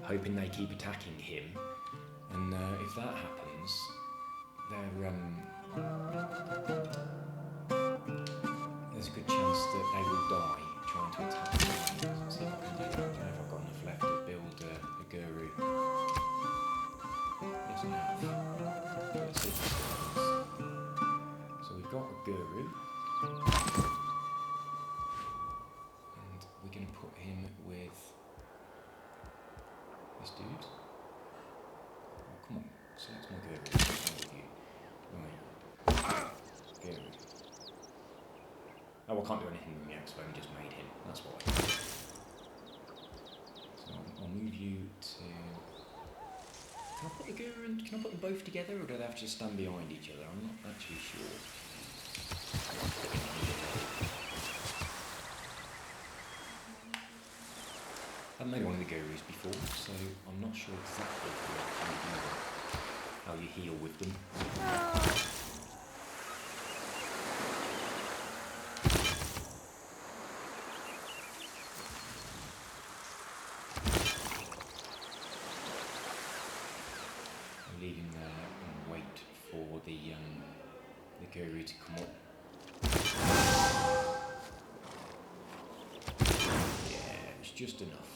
hoping they keep attacking him. And if that happens, there's a good chance that they will die trying to attack him. Let's see if I can do that. I don't know if I've got enough left to build a guru. Yes, I have. Let's see if this works. So we've got a guru. And we're going to put him with this dude. Oh, come on, select my guru. With you. Right. Guru. Oh, I can't do anything with him yet because I've only just made him. That's why. So I'll move you to. Can I put the guru and can I put them both together, or do they have to stand behind each other? I'm not actually sure. I've made one of the gurus before, so I'm not sure exactly how you heal with them. I'll leave him there and wait for the guru to come up. Yeah, it's just enough.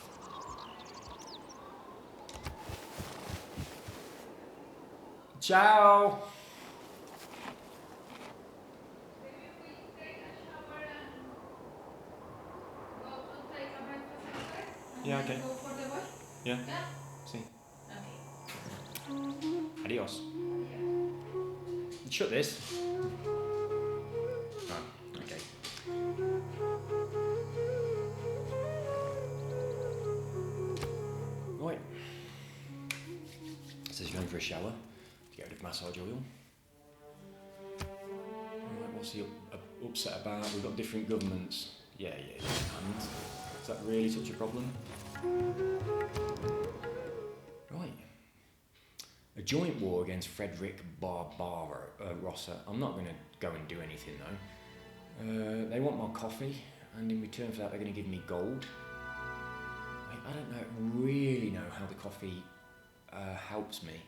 Ciao! Yeah, okay. Yeah? See. Adios. Shut this. Oh, okay. Right. Says you're going for a shower. Get rid of massage oil. Right, what's he upset about? We've got different governments. Yeah. And is that really such a problem? Right. A joint war against Frederick Barbarossa. I'm not going to go and do anything though. They want my coffee, and in return for that they're going to give me gold. I don't really know how the coffee helps me.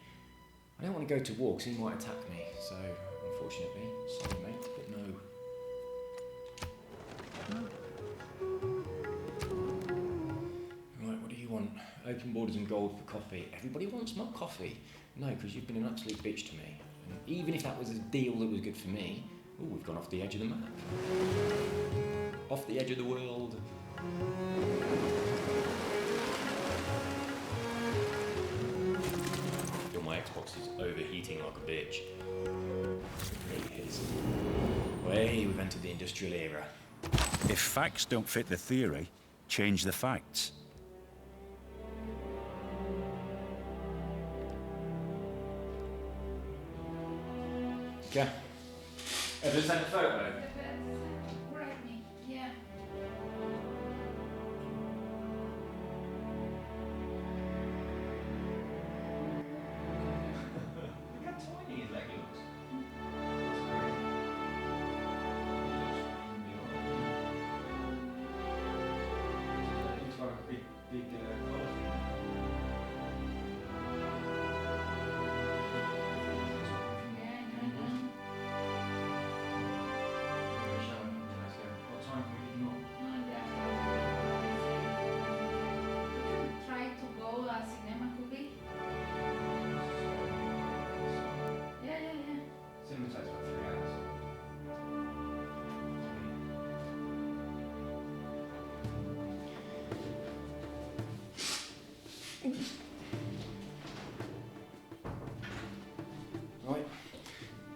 I don't want to go to war because he might attack me, so unfortunately, sorry mate, but no. Right, what do you want? Open borders and gold for coffee. Everybody wants my coffee. No, because you've been an absolute bitch to me. And even if that was a deal that was good for me, we've gone off the edge of the map. Off the edge of the world. My Xbox is overheating like a bitch. It really is. Way, we've entered the industrial era. If facts don't fit the theory, change the facts. Okay. Have you sent a photo? Yeah. Look how tiny his leg looks. It looks like a big collar thing.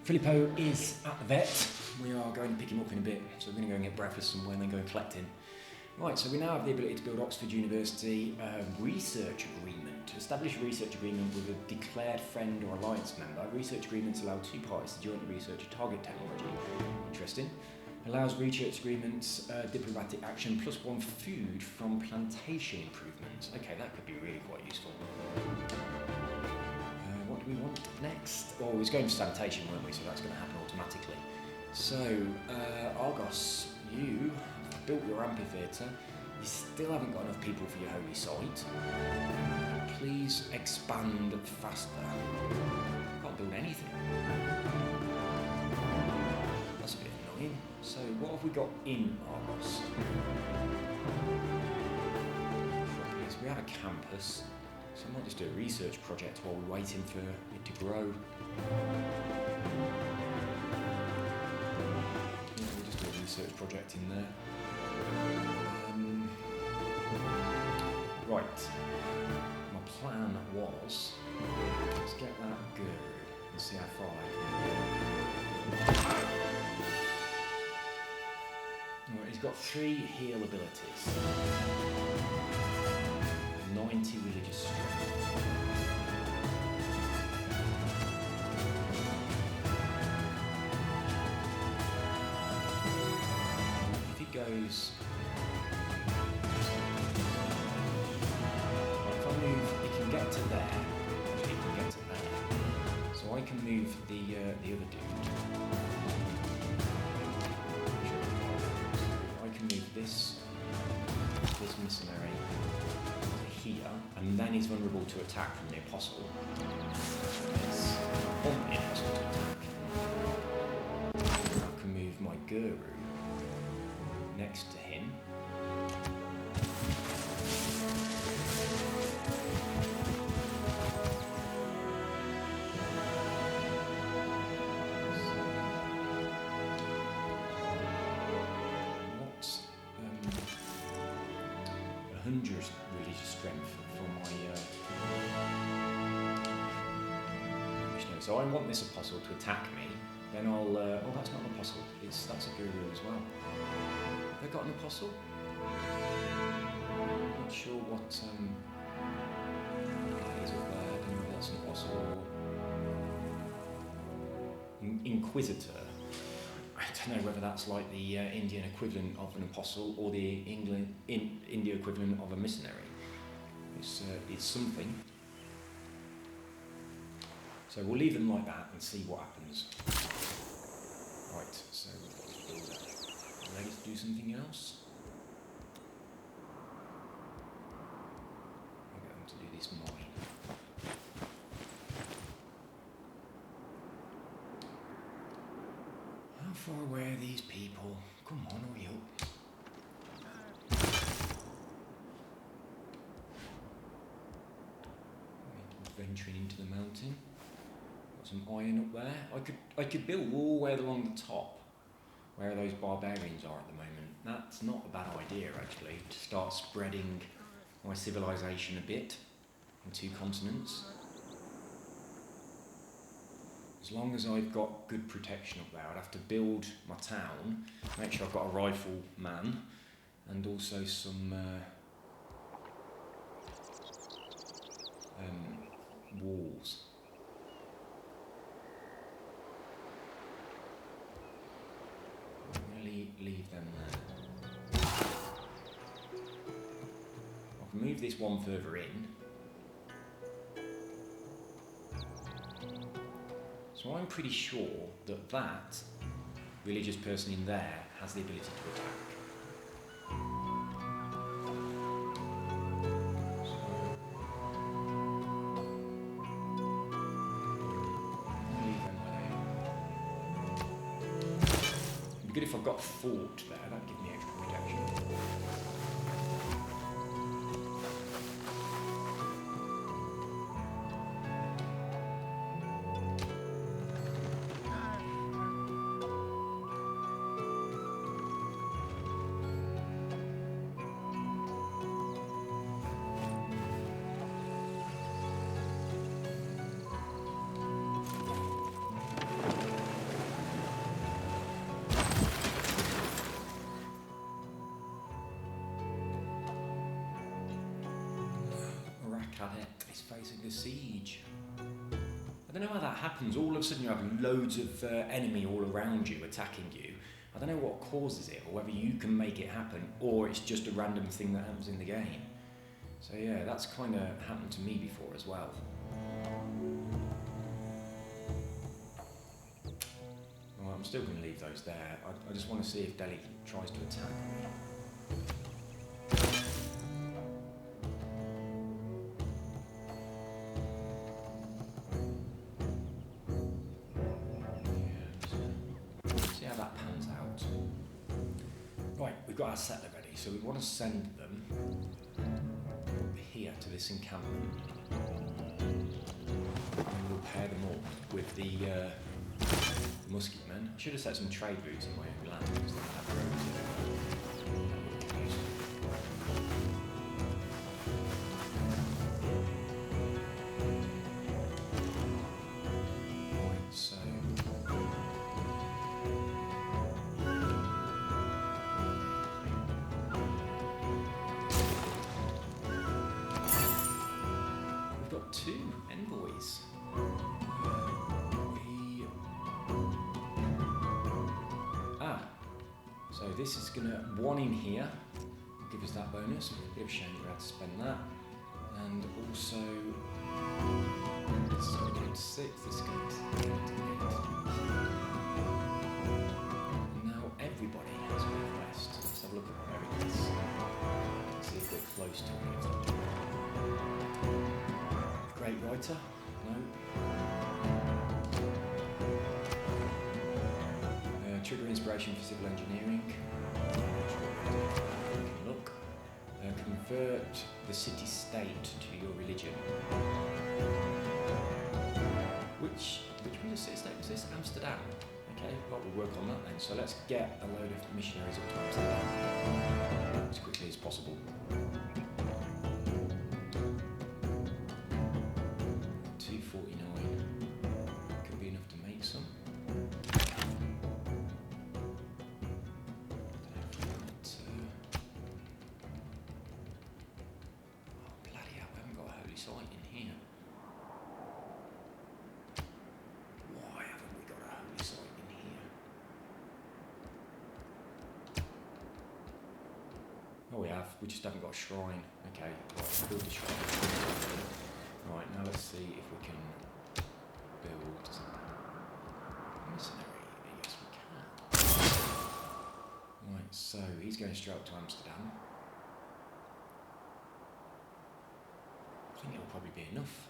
Filipo is at the vet. We are going to pick him up in a bit, so we're going to go and get breakfast somewhere and then go and collect him. Right, so we now have the ability to build Oxford University research agreement. To establish a research agreement with a declared friend or alliance member, research agreements allow two parties to jointly research a target technology. Interesting. Allows research agreements, diplomatic action, +1 food from plantation improvements. Okay, that could be really quite useful. What do we want next? Oh, we was going for sanitation, weren't we? So that's going to happen automatically. So, Argos, you have built your amphitheatre. You still haven't got enough people for your holy site. Please expand faster. Can't build anything. That's a bit annoying. So, what have we got in Argos? Properties. We have a campus. So I might just do a research project while we're waiting for it to grow. Yeah, we'll just do a research project in there. Right. My plan was, let's get that good and see how far I can go. Right, he's got 3 heal abilities. 90 religious strength. If he goes... Well, if I move, he can get to there. Actually, he can get to there. So I can move the other dude. I can move this mercenary here, and then he's vulnerable to attack from the apostle. Yes. I want the apostle to attack. I can move my guru next to him. What 100 religious strength for my missionary. So I want this apostle to attack me. Then I'll. Oh, that's not an apostle. That's a guru as well. Have they got an apostle? Not sure what that is up there. I don't know if that's an apostle. Inquisitor. I don't know whether that's like the Indian equivalent of an apostle or the India equivalent of a missionary. It's something. So we'll leave them like that and see what happens. Right, so let's build that. Ready to do something else? I'll get them to do this mine. How far away are these people? Come on, hurry up. Venturing into the mountain. Got some iron up there. I could build all the way along the top, where those barbarians are at the moment. That's not a bad idea actually, to start spreading my civilization a bit in 2 continents. As long as I've got good protection up there, I'd have to build my town, make sure I've got a rifleman, and also some walls. I'm going to leave them there. I can move this one further in. So I'm pretty sure that that religious person in there has the ability to attack. It'd be good if I've got a fort there, that'd give me extra protection. facing a siege. I don't know how that happens. All of a sudden you have loads of enemy all around you attacking you. I don't know what causes it, or whether you can make it happen, or it's just a random thing that happens in the game. So yeah, that's kind of happened to me before as well. Well, I'm still going to leave those there. I just want to see if Delhi tries to attack me. Right, we've got our settler ready, so we want to send them here to this encampment. And we'll pair them up with the musketmen. I should have set some trade routes in my own land because they have roads Right, so two envoys. So this is gonna one in here, give us that bonus. Bit of a shame we had to spend that, and also this is gonna go to 6. This is going to 8. And now everybody has a request. Let's have a look at where it is. Let's see if we're close to it. Great writer? No. Trigger inspiration for civil engineering. Look. Convert the city-state to your religion. Which was a city-state was this? Amsterdam. Okay, well, we'll work on that then. So let's get a load of missionaries up to Amsterdam as quickly as possible. 249 could be enough to make some. Oh bloody hell, we haven't got a holy site in here. Why haven't we got a holy site in here? Oh, we have. We just haven't got a shrine. Okay, right, build a shrine. Right, now let's see if we can build mercenary. Yes, we can. Right, so he's going straight up to Amsterdam. I think it'll probably be enough.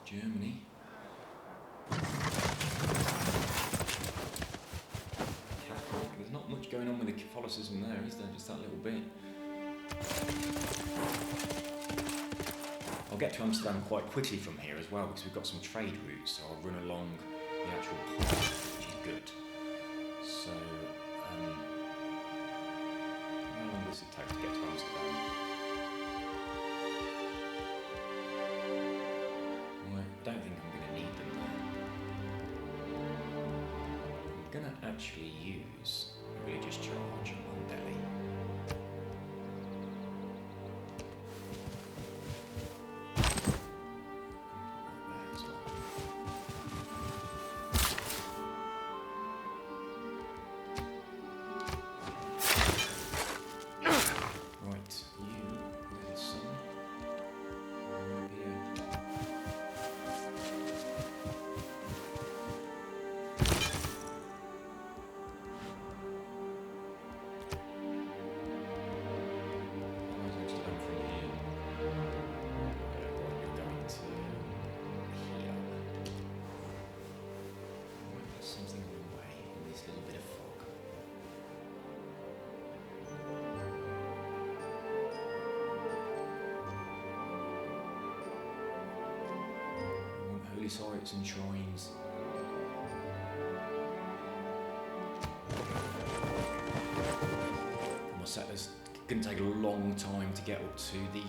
Germany. There's not much going on with the Catholicism there, is there? Just that little bit. I'll get to Amsterdam quite quickly from here as well because we've got some trade routes, so I'll run along the actual port, which is good. So, how long does it take to get to Amsterdam? I don't think I'm going to need them there. I'm going to actually use a religious charge on Delhi. Sites and shrines. My settlers going to take a long time to get up to the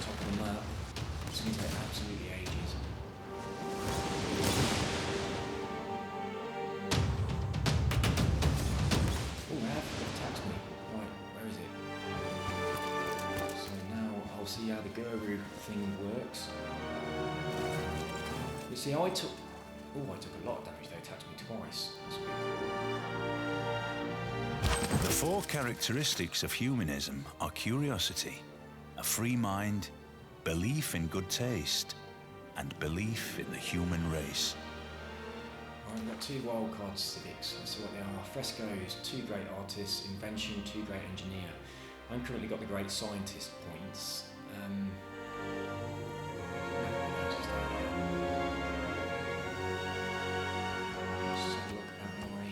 top of the map. It's going to take absolutely ages. Oh, they have attacked me. Right, where is it? So now I'll see how the Guru thing works. You see, I took a lot of damage. They attacked me twice. That's a bit cool. The 4 characteristics of humanism are curiosity, a free mind, belief in good taste, and belief in the human race. Right, we've got 2 wildcard civics. Let's see what they are. Frescoes, 2 great artists. Invention, 2 great engineer. I've currently got the great scientist points. Let's have a look at my...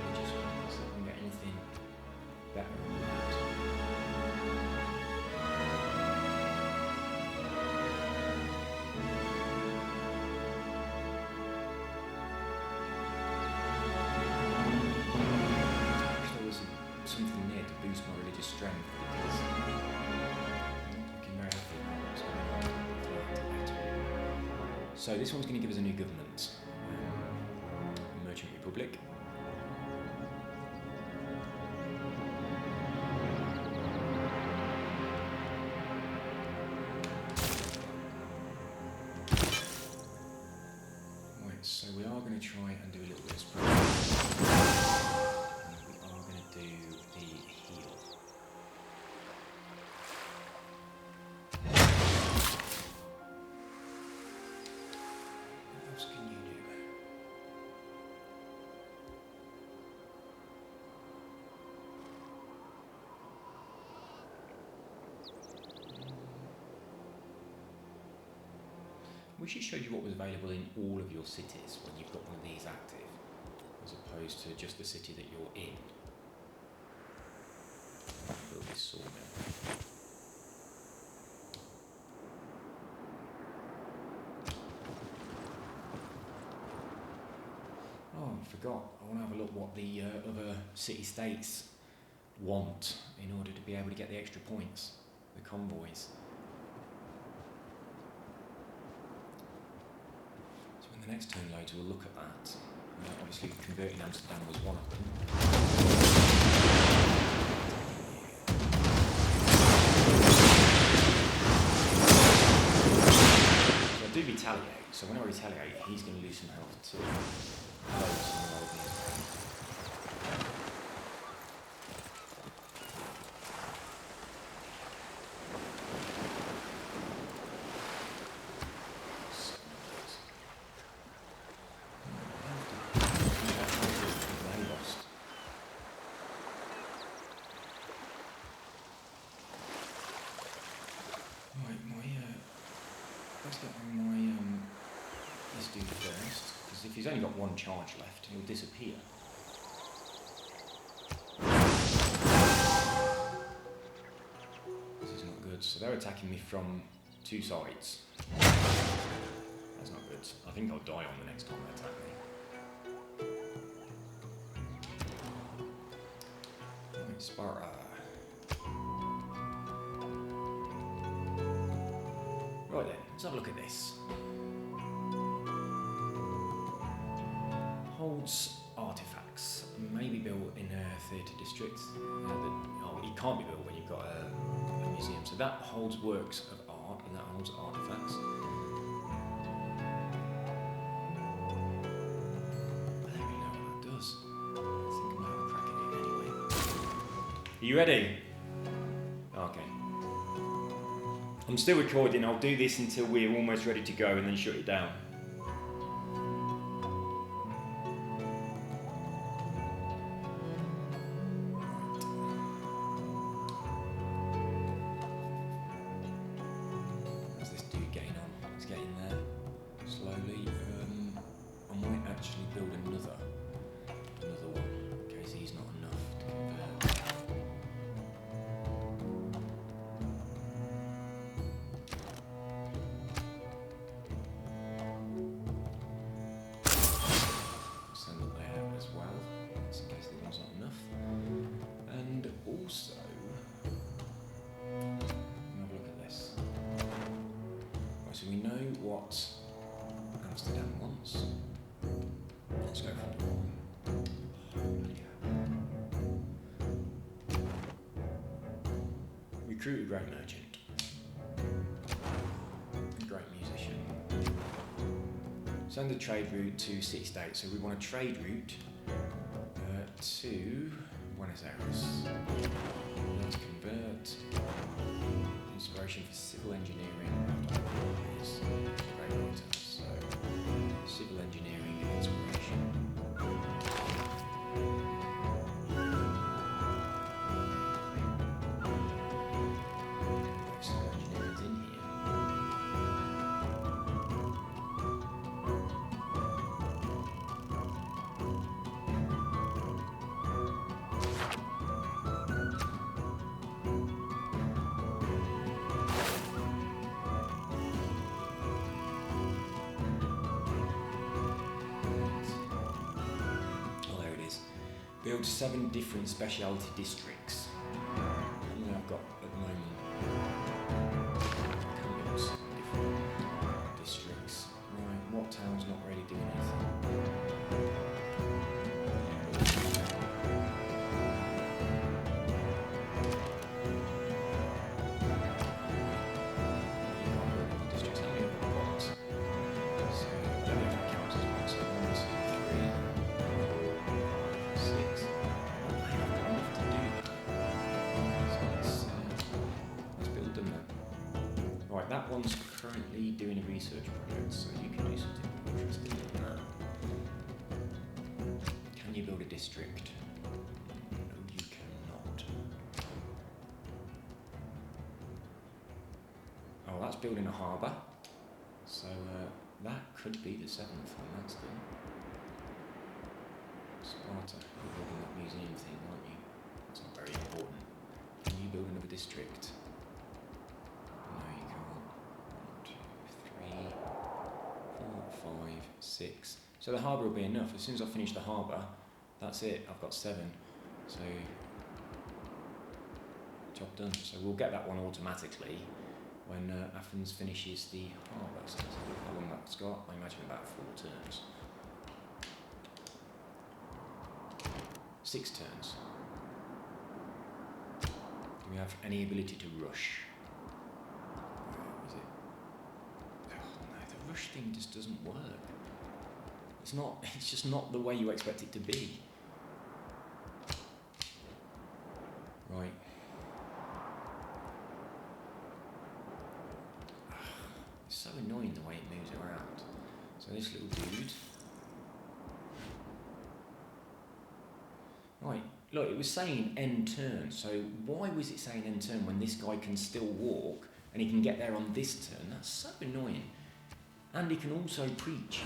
religious ones. See if I can get anything better than that. Something there to boost my religious strength because I'm not looking very happy about what's going on at all. So this one's going to give us a new government, Merchant Republic. Right, so we are going to try and do a little bit of spread. Do the heal. What else can you do? Wish it showed you what was available in all of your cities when you've got one of these active, as opposed to just the city that you're in. Build this sawmill. Oh, I forgot. I want to have a look what the other city-states want in order to be able to get the extra points, the convoys. So in the next turn loads we'll look at that. Obviously converting Amsterdam was one of them. I do retaliate, so when I retaliate, he's going to lose some health too. Let's get on my this dude first, because if he's only got 1 charge left, he'll disappear. This is not good. So they're attacking me from 2 sides. That's not good. I think I'll die on the next time they attack me. Right, Sparta. Right then, let's have a look at this. Holds artifacts. May be built in a theatre district. It can't be built when you've got a museum. So that holds works of art and that holds artifacts. I don't really know what that does. I think I might have a crack at it anyway. Are you ready? Okay. I'm still recording. I'll do this until we're almost ready to go and then shut it down. How's this dude getting on? He's getting there slowly. I might actually build another one in case he's not enough to convert. what Amsterdam wants. Let's go for the one. Recruit a great merchant. A great musician. Send a trade route to city states. So we want a trade route to Buenos Aires. Let's convert. Inspiration for civil engineering. Is great writer. So civil engineering and inspiration. Civil engineering's in here. Build 7 different specialty districts. How many I've got at the moment? I can build 7 different districts. Right, what town's not really doing anything? Districts, how many have I got? So, I don't know if that counts as one. So 1, 2, 3, 4, 5, 6. Oh, I have got enough to do that. So let's build them then. Right, that one's currently doing a research project, so you can do something interesting in that. Can you build a district? No, you cannot. Oh, that's building a harbour. So that could be the 7th one, that's done. Sparta, you're building that museum thing, aren't you? That's not very important. Can you build another district? No, you can't. 1, 2, 3, 4, 5, 6. So the harbour will be enough. As soon as I finish the harbour, that's it. I've got 7. So, job done. So we'll get that one automatically when Athens finishes the harbour. So let's look how long that's got. I imagine about 4 turns. 6 turns. Do we have any ability to rush? Where is it? Oh no, the rush thing just doesn't work. It's just not the way you expect it to be. Right. It's so annoying the way it moves around. So this little dude. Right, look, it was saying end turn, so why was it saying end turn when this guy can still walk and he can get there on this turn? That's so annoying. And he can also preach.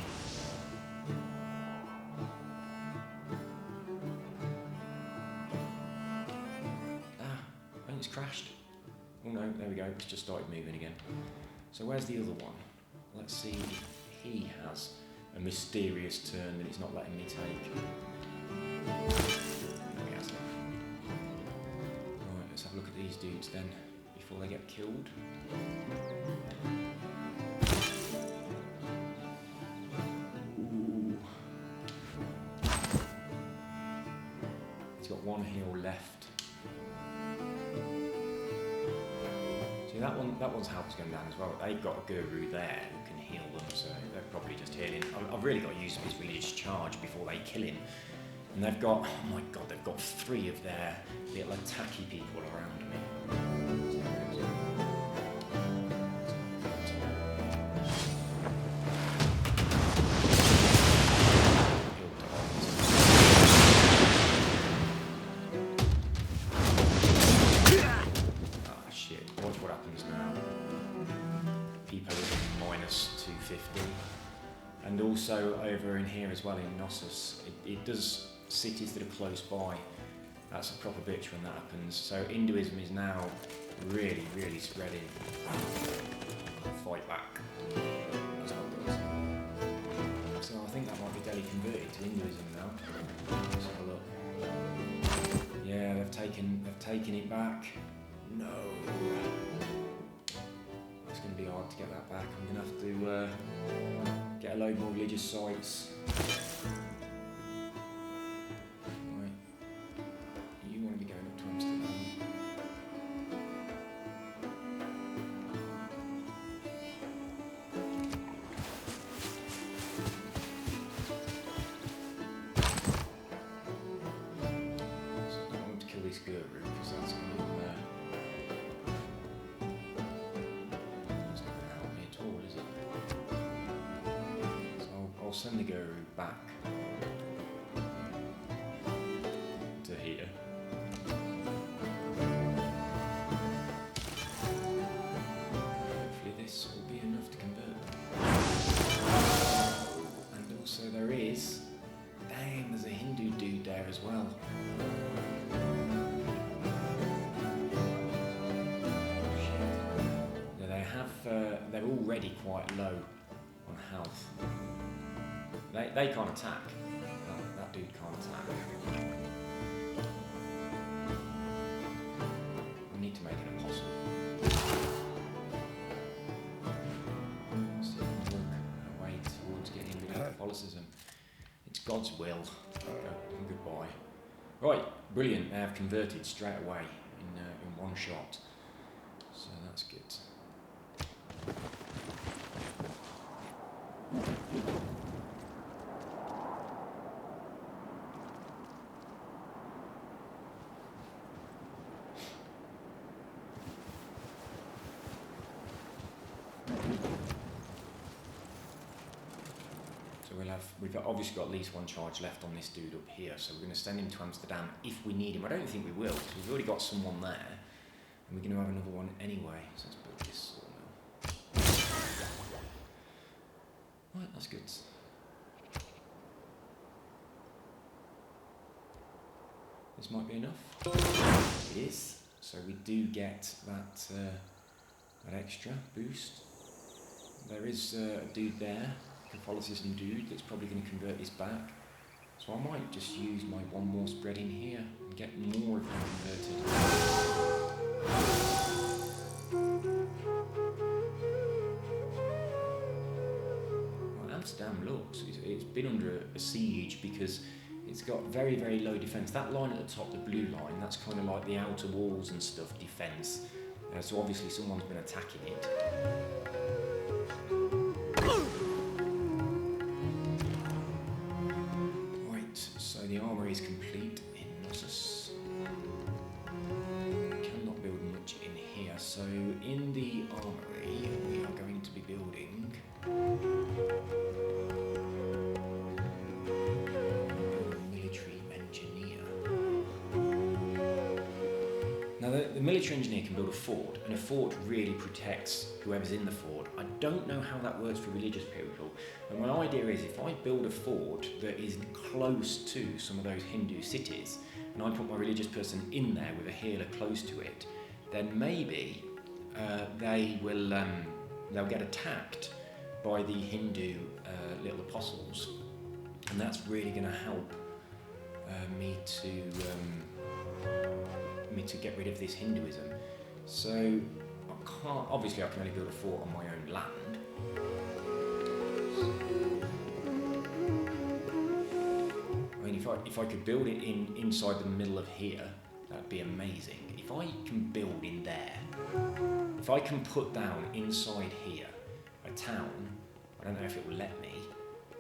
I think it's crashed. Oh no, there we go, it's just started moving again. So where's the other one? Let's see if he has a mysterious turn that it's not letting me take. Right, let's have a look at these dudes then, before they get killed. Ooh. He's got 1 heal left. See, that one's health's going down as well. They've got a guru there who can heal them, so they're probably just healing. I've really got to use his religious charge before they kill him. And they've got, oh my god, they've got 3 of their little attacky people around me. Ah shit, watch what happens now. People minus 250. And also over in here as well in Knossos, it does cities that are close by. That's a proper bitch when that happens. So Hinduism is now really, really spreading. Fight back. That's not good. So I think that might be Delhi converted to Hinduism now. Let's have a look. Yeah, they've taken it back. No. It's going to be hard to get that back, I'm going to have to get a load more religious sites. Right. You want to be going up to Amsterdam. So I don't want to kill this guru because that's going to that's not going to help me at all, is it? So I'll send the guru back to here. Hopefully this will be enough to convert them. And also there is, dang, there's a Hindu dude there as well. Shit. Now they have, they're already quite low on health. They can't attack. That dude can't attack. I need to make an apostle. See if I can work a way towards getting rid of Catholicism. It's God's will. Goodbye. Right, brilliant. They have converted straight away in one shot. So that's good. We've obviously got at least one charge left on this dude up here, so we're going to send him to Amsterdam if we need him. I don't think we will, because we've already got someone there, and we're going to have another one anyway. So let's build this sawmill. Right, that's good. This might be enough. It is. So we do get that that extra boost. There is a dude there. Catholicism dude that's probably going to convert his back, so I might just use my one more spread in here and get more of them converted. Well, Amsterdam looks, it's been under a siege because it's got very, very low defence. That line at the top, the blue line, that's kind of like the outer walls and stuff defence, so obviously someone's been attacking it. The armour is complete in Knossos. Cannot build much in here, so in the armoury we are going to be building a military engineer. Now the military engineer can build a fort, and a fort really protects whoever's in the fort. I don't know how that works for religious people, but my idea is if I build a fort that is close to some of those Hindu cities, and I put my religious person in there with a healer close to it, then maybe they'll get attacked by the Hindu little apostles, and that's really going to help me to get rid of this Hinduism. So obviously I can only build a fort on my own land. I mean, if I could build it inside the middle of here, that'd be amazing. If I can build in there, if I can put down inside here a town, I don't know if it will let me,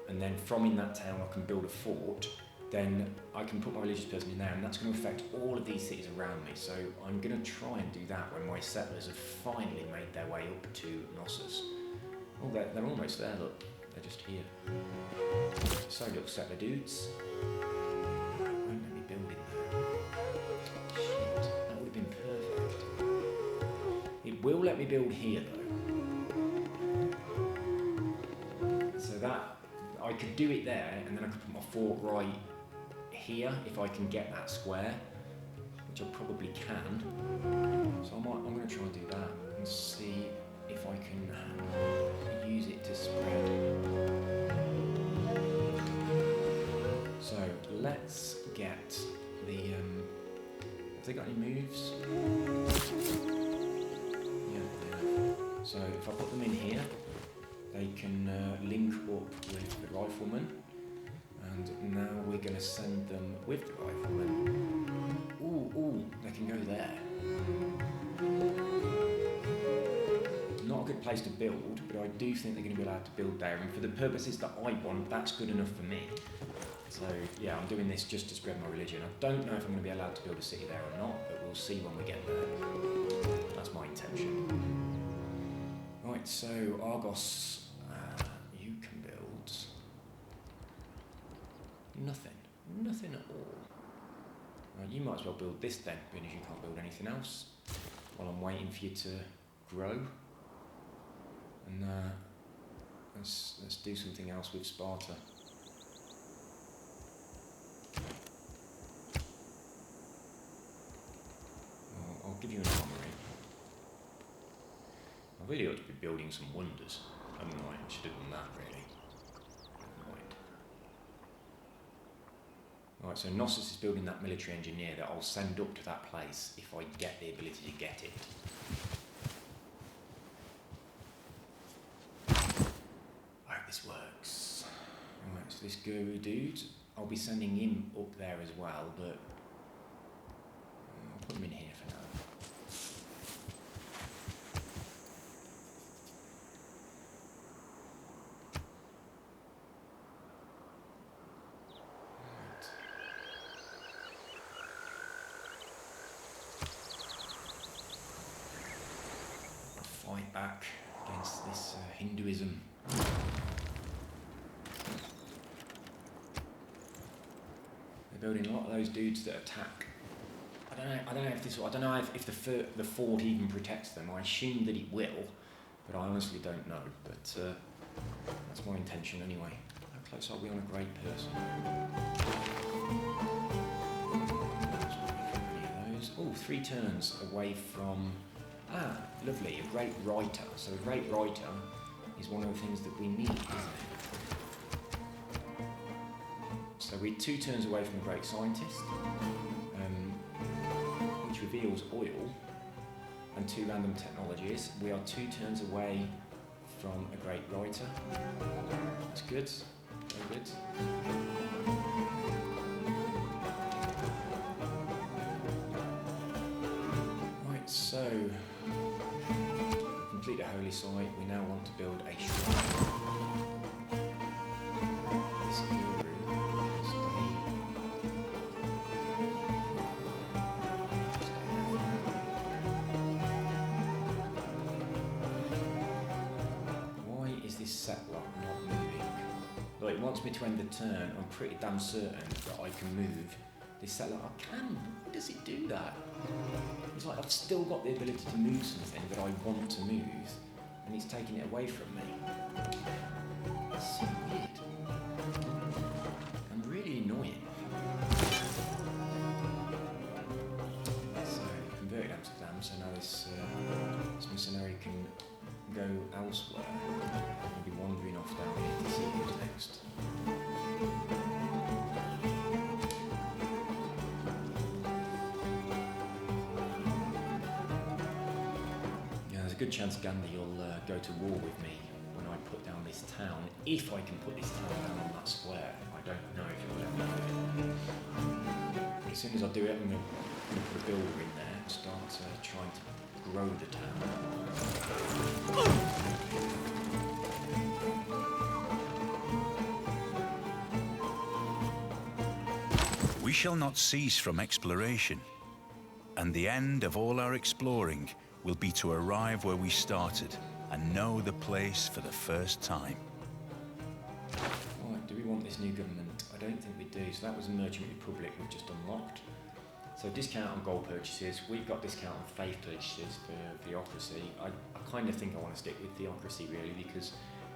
and then from in that town I can build a fort, then I can put my religious person in there, and that's going to affect all of these cities around me. So I'm going to try and do that when my settlers have finally made their way up to Knossos. Oh, they're almost there, look. They're just here. So little settler dudes. Won't let me build in there. Shit, that would have been perfect. It will let me build here though. So that, I could do it there, and then I could put my fort right here if I can get that square, which I probably can. So I'm going to try and do that and see if I can use it to spread. So let's get the. Have they got any moves? Yeah, they have. So if I put them in here, they can link up with the rifleman. And now we're going to send them with the rifleman. Ooh, they can go there. Not a good place to build, but I do think they're going to be allowed to build there. And for the purposes that I want, that's good enough for me. So yeah, I'm doing this just to spread my religion. I don't know if I'm going to be allowed to build a city there or not, but we'll see when we get there. That's my intention. Right, so Argos, you can build nothing at all. Right, you might as well build this then, being as you can't build anything else, while I'm waiting for you to grow. And let's do something else with Sparta. I'll give you an armory. I really ought to be building some wonders. I should have done that really. Never mind. Right, so Knossos is building that military engineer that I'll send up to that place if I get the ability to get it. I hope this works. Right, so this guru dude, I'll be sending him up there as well, but I'll put him in here for now. Fight back against this Hinduism. They're building a lot of those dudes that attack. I don't know if the fort even protects them. I assume that it will, but I honestly don't know. But that's my intention anyway. How close are we on a great person? Oh, 3 turns away from. Lovely, a great writer. So a great writer is one of the things that we need, isn't it? So we're 2 turns away from a great scientist, which reveals oil, and 2 random technologies. We are 2 turns away from a great writer. That's good, very good. Right, so complete a holy site, we now want to build a shrine. This guru Why is this set lock not moving? Look, it wants me to end the turn. I'm pretty damn certain that I can move this set lock. I can. Why does it do that? It's like I've still got the ability to move something that I want to move, and it's taking it away from me. It's so weird. And really annoying. So, converted Amsterdam, so now this mercenary can go elsewhere. I'll be wandering off down here to see who's next. Good chance Gandhi will go to war with me when I put down this town. If I can put this town down on that square, I don't know if he'll let me do it. As soon as I do it, I'm going to put a builder in there and start trying to grow the We shall not cease from exploration, and the end of all our exploring will be to arrive where we started and know the place for the first time. Right, do we want this new government? I don't think we do. So that was a Merchant Republic we've just unlocked. So discount on gold purchases. We've got discount on faith purchases for theocracy. I kind of think I want to stick with theocracy really because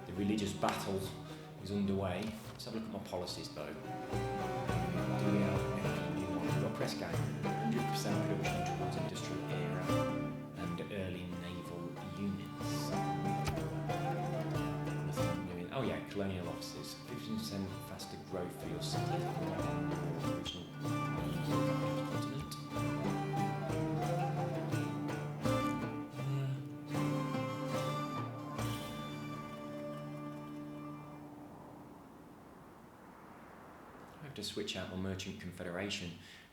the religious battle is underway. Let's have a look at my policies though. Do we have any new ones? We've got press gang, 100% production towards industrial era. Early naval units. Oh yeah, colonial officers. 15% faster growth for your city. Original continent. have to switch out my Merchant Confederation.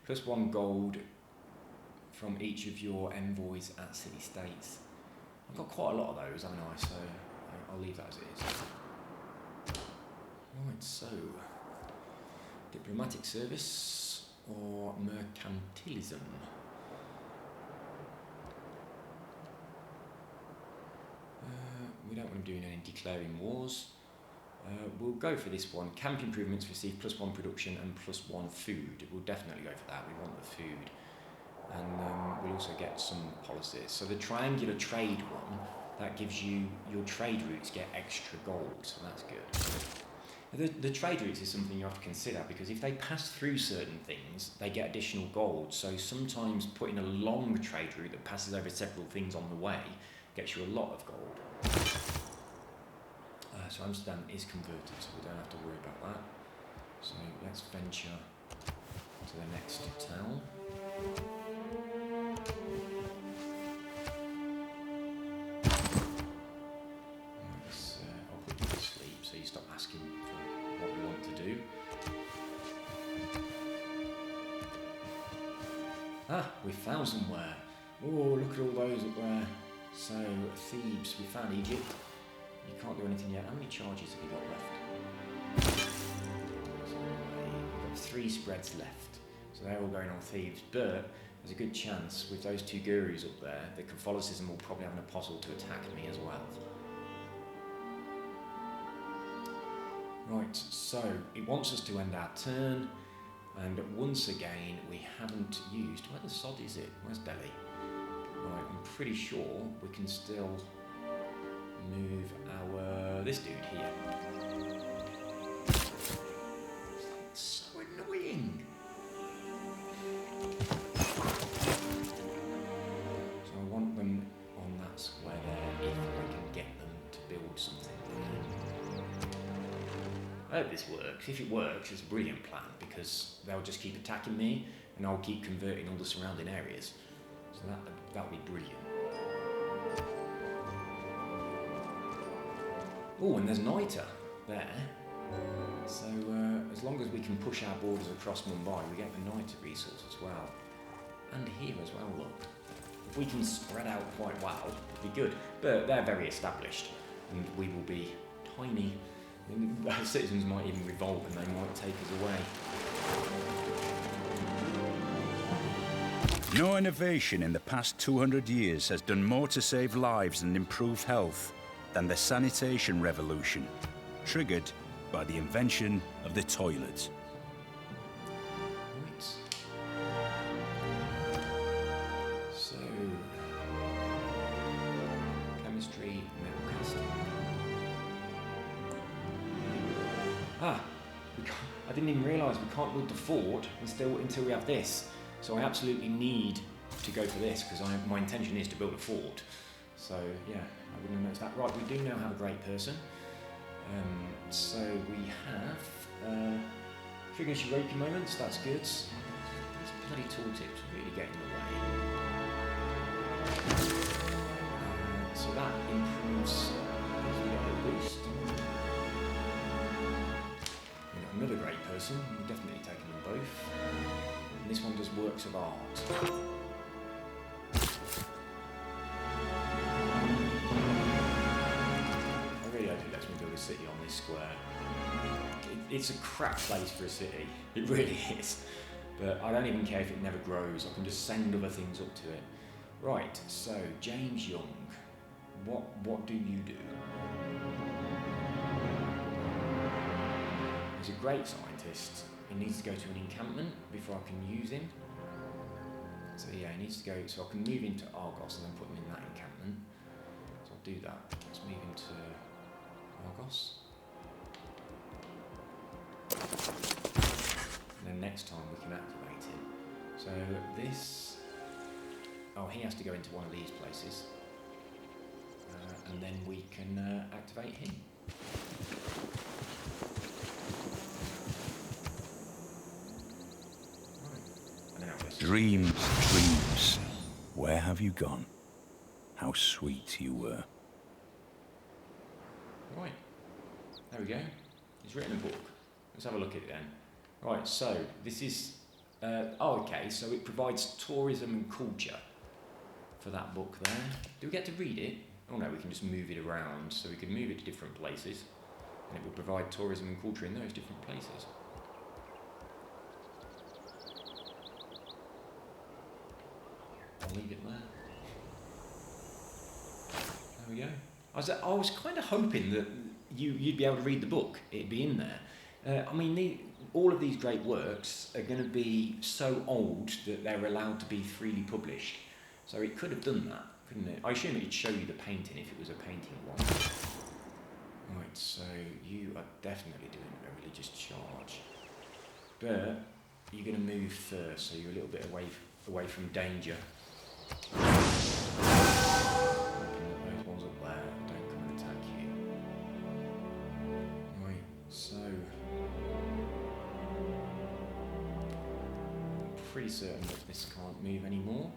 +1 gold from each of your envoys at city states. I've got quite a lot of those, haven't I? So I'll leave that as it is. Right, so diplomatic service or mercantilism? We don't want to do any declaring wars. We'll go for this one. Camp improvements receive +1 production and +1 food. We'll definitely go for that. We want the food. And we'll also get some policies. So the triangular trade one, that gives you, your trade routes get extra gold, so that's good. The trade routes is something you have to consider, because if they pass through certain things, they get additional gold. So sometimes putting a long trade route that passes over several things on the way gets you a lot of gold. So Amsterdam is converted, so we don't have to worry about that. So let's venture to the next town. I'll put you to sleep so you stop asking for what we want to do. Ah, we found somewhere. Oh, look at all those up there. So, Thebes, we found Egypt. You can't do anything yet. How many charges have you got left? So, we've got 3 spreads left. So they're all going on Thebes, but there's a good chance with those 2 gurus up there that Catholicism will probably have an apostle to attack me as well. Right, so it wants us to end our turn, and once again we haven't used... Where the sod is it? Where's Delhi? Right, I'm pretty sure we can still move our... this dude here. It's so annoying! So I want them on that square there if I can get them to build something there. I hope this works. If it works, it's a brilliant plan, because they'll just keep attacking me and I'll keep converting all the surrounding areas. So that'll be brilliant. Oh, and there's Naita there. So as long as we can push our borders across Mumbai, we get the Naita resource as well. And here as well, look. If we can spread out quite well, it'd be good. But they're very established, and we will be tiny. Our citizens might even revolt and they might take us away. No innovation in the past 200 years has done more to save lives and improve health than the sanitation revolution, triggered by the invention of the toilet. Right. So, chemistry, metal casting. I didn't even realise we can't build the fort until we have this. So I absolutely need to go for this, because my intention is to build a fort. So yeah, I wouldn't have noticed that. Right, we do now have a great person. So we have triggers Shiroki moments, that's good. These bloody tooltips really get in the way. So that improves a boost. Another great person, we're definitely taking them both. And this one does works of art. I really hope it lets me build a city on this square. It's a crap place for a city, it really is. But I don't even care if it never grows, I can just send other things up to it. Right, so James Young, what do you do? He's a great scientist. He needs to go to an encampment before I can use him. So yeah, he needs to go, so I can move into Argos and then put him in that encampment. So I'll do that. Let's move into Argos. And then next time we can activate him. So this, oh, he has to go into one of these places. And then we can activate him. Dreams, dreams, where have you gone? How sweet you were. Right, there we go. He's written a book. Let's have a look at it then. Right, so this is... okay, so it provides tourism and culture for that book there. Do we get to read it? Oh no, we can just move it around, so we can move it to different places, and it will provide tourism and culture in those different places. I'll leave it there. There we go. I was kind of hoping that you'd be able to read the book. It'd be in there. I mean, all of these great works are going to be so old that they're allowed to be freely published. So it could have done that, couldn't it? I assume it'd show you the painting if it was a painting one. Right, so you are definitely doing a religious charge. But you're going to move first, so you're a little bit away from danger. Those ones up there don't come and attack you. Right, so I'm pretty certain that this can't move anymore.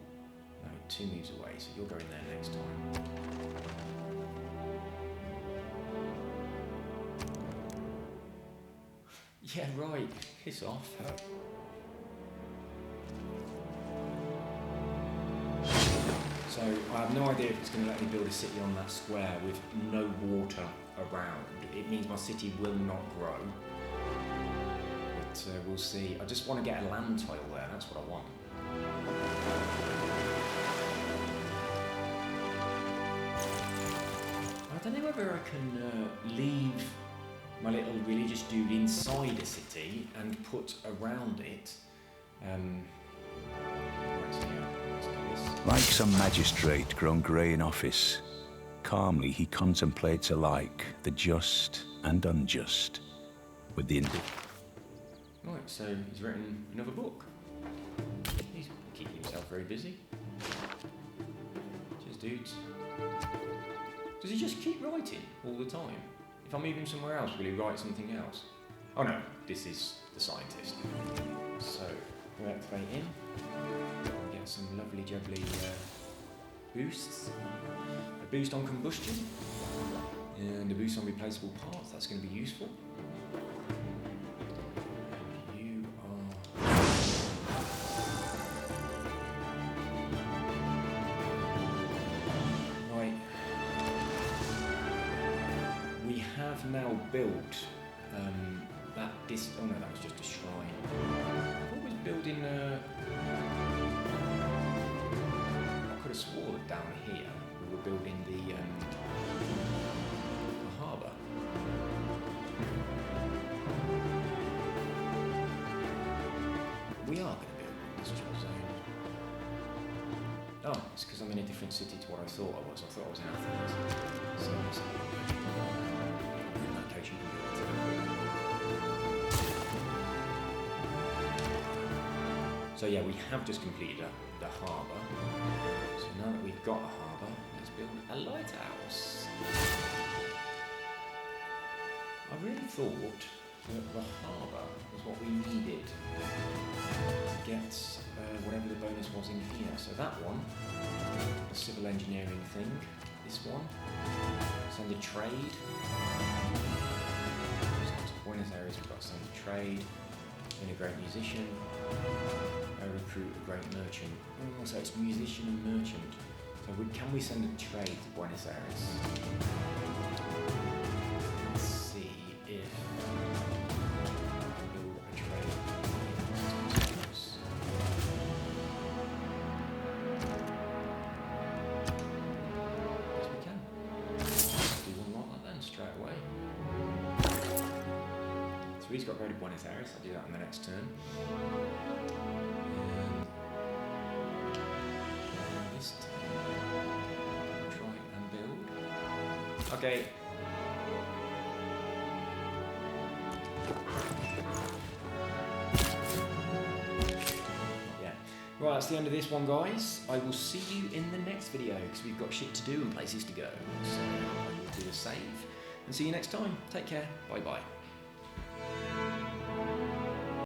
No, 2 moves away, so you'll go in there next time. Yeah, right, piss off. So I have no idea if it's going to let me build a city on that square with no water around. It means my city will not grow. But we'll see. I just want to get a land tile there, that's what I want. I don't know whether I can leave my little religious dude inside a city and put around it. Like some magistrate grown grey in office, calmly he contemplates alike the just and unjust, with the Right, so he's written another book. He's keeping himself very busy. Cheers, dudes. Does he just keep writing all the time? If I move him somewhere else, will he write something else? Oh no, this is the scientist. So, we'll activate him. Get some lovely jubbly boosts. A boost on combustion. And a boost on replaceable parts, that's going to be useful. You are... Right. We have now built that oh no, that was just a shrine. I was building I could have swore that down here we were building the harbour. We are going to build an industrial zone. Oh, it's because I'm in a different city to what I thought I was. I thought I was in Athens. So it's location. So yeah, we have just completed the harbour. So now that we've got a harbour, let's build a lighthouse. I really thought that the harbour was what we needed to get whatever the bonus was in here. So that one, the civil engineering thing, this one, send a trade. So to Buenos Aires, we've got to send a trade, in a great musician, recruit a great merchant. Oh, so it's musician and merchant. So can we send a trade to Buenos Aires? Let's see if I can build a trade. Yes, we can. Let's do one like that then, straight away. So he's got to go to Buenos Aires. I'll do that on the next turn. Try and build. Okay. Yeah. Right, that's the end of this one, guys. I will see you in the next video because we've got shit to do and places to go. So I will do a save and see you next time. Take care. Bye bye.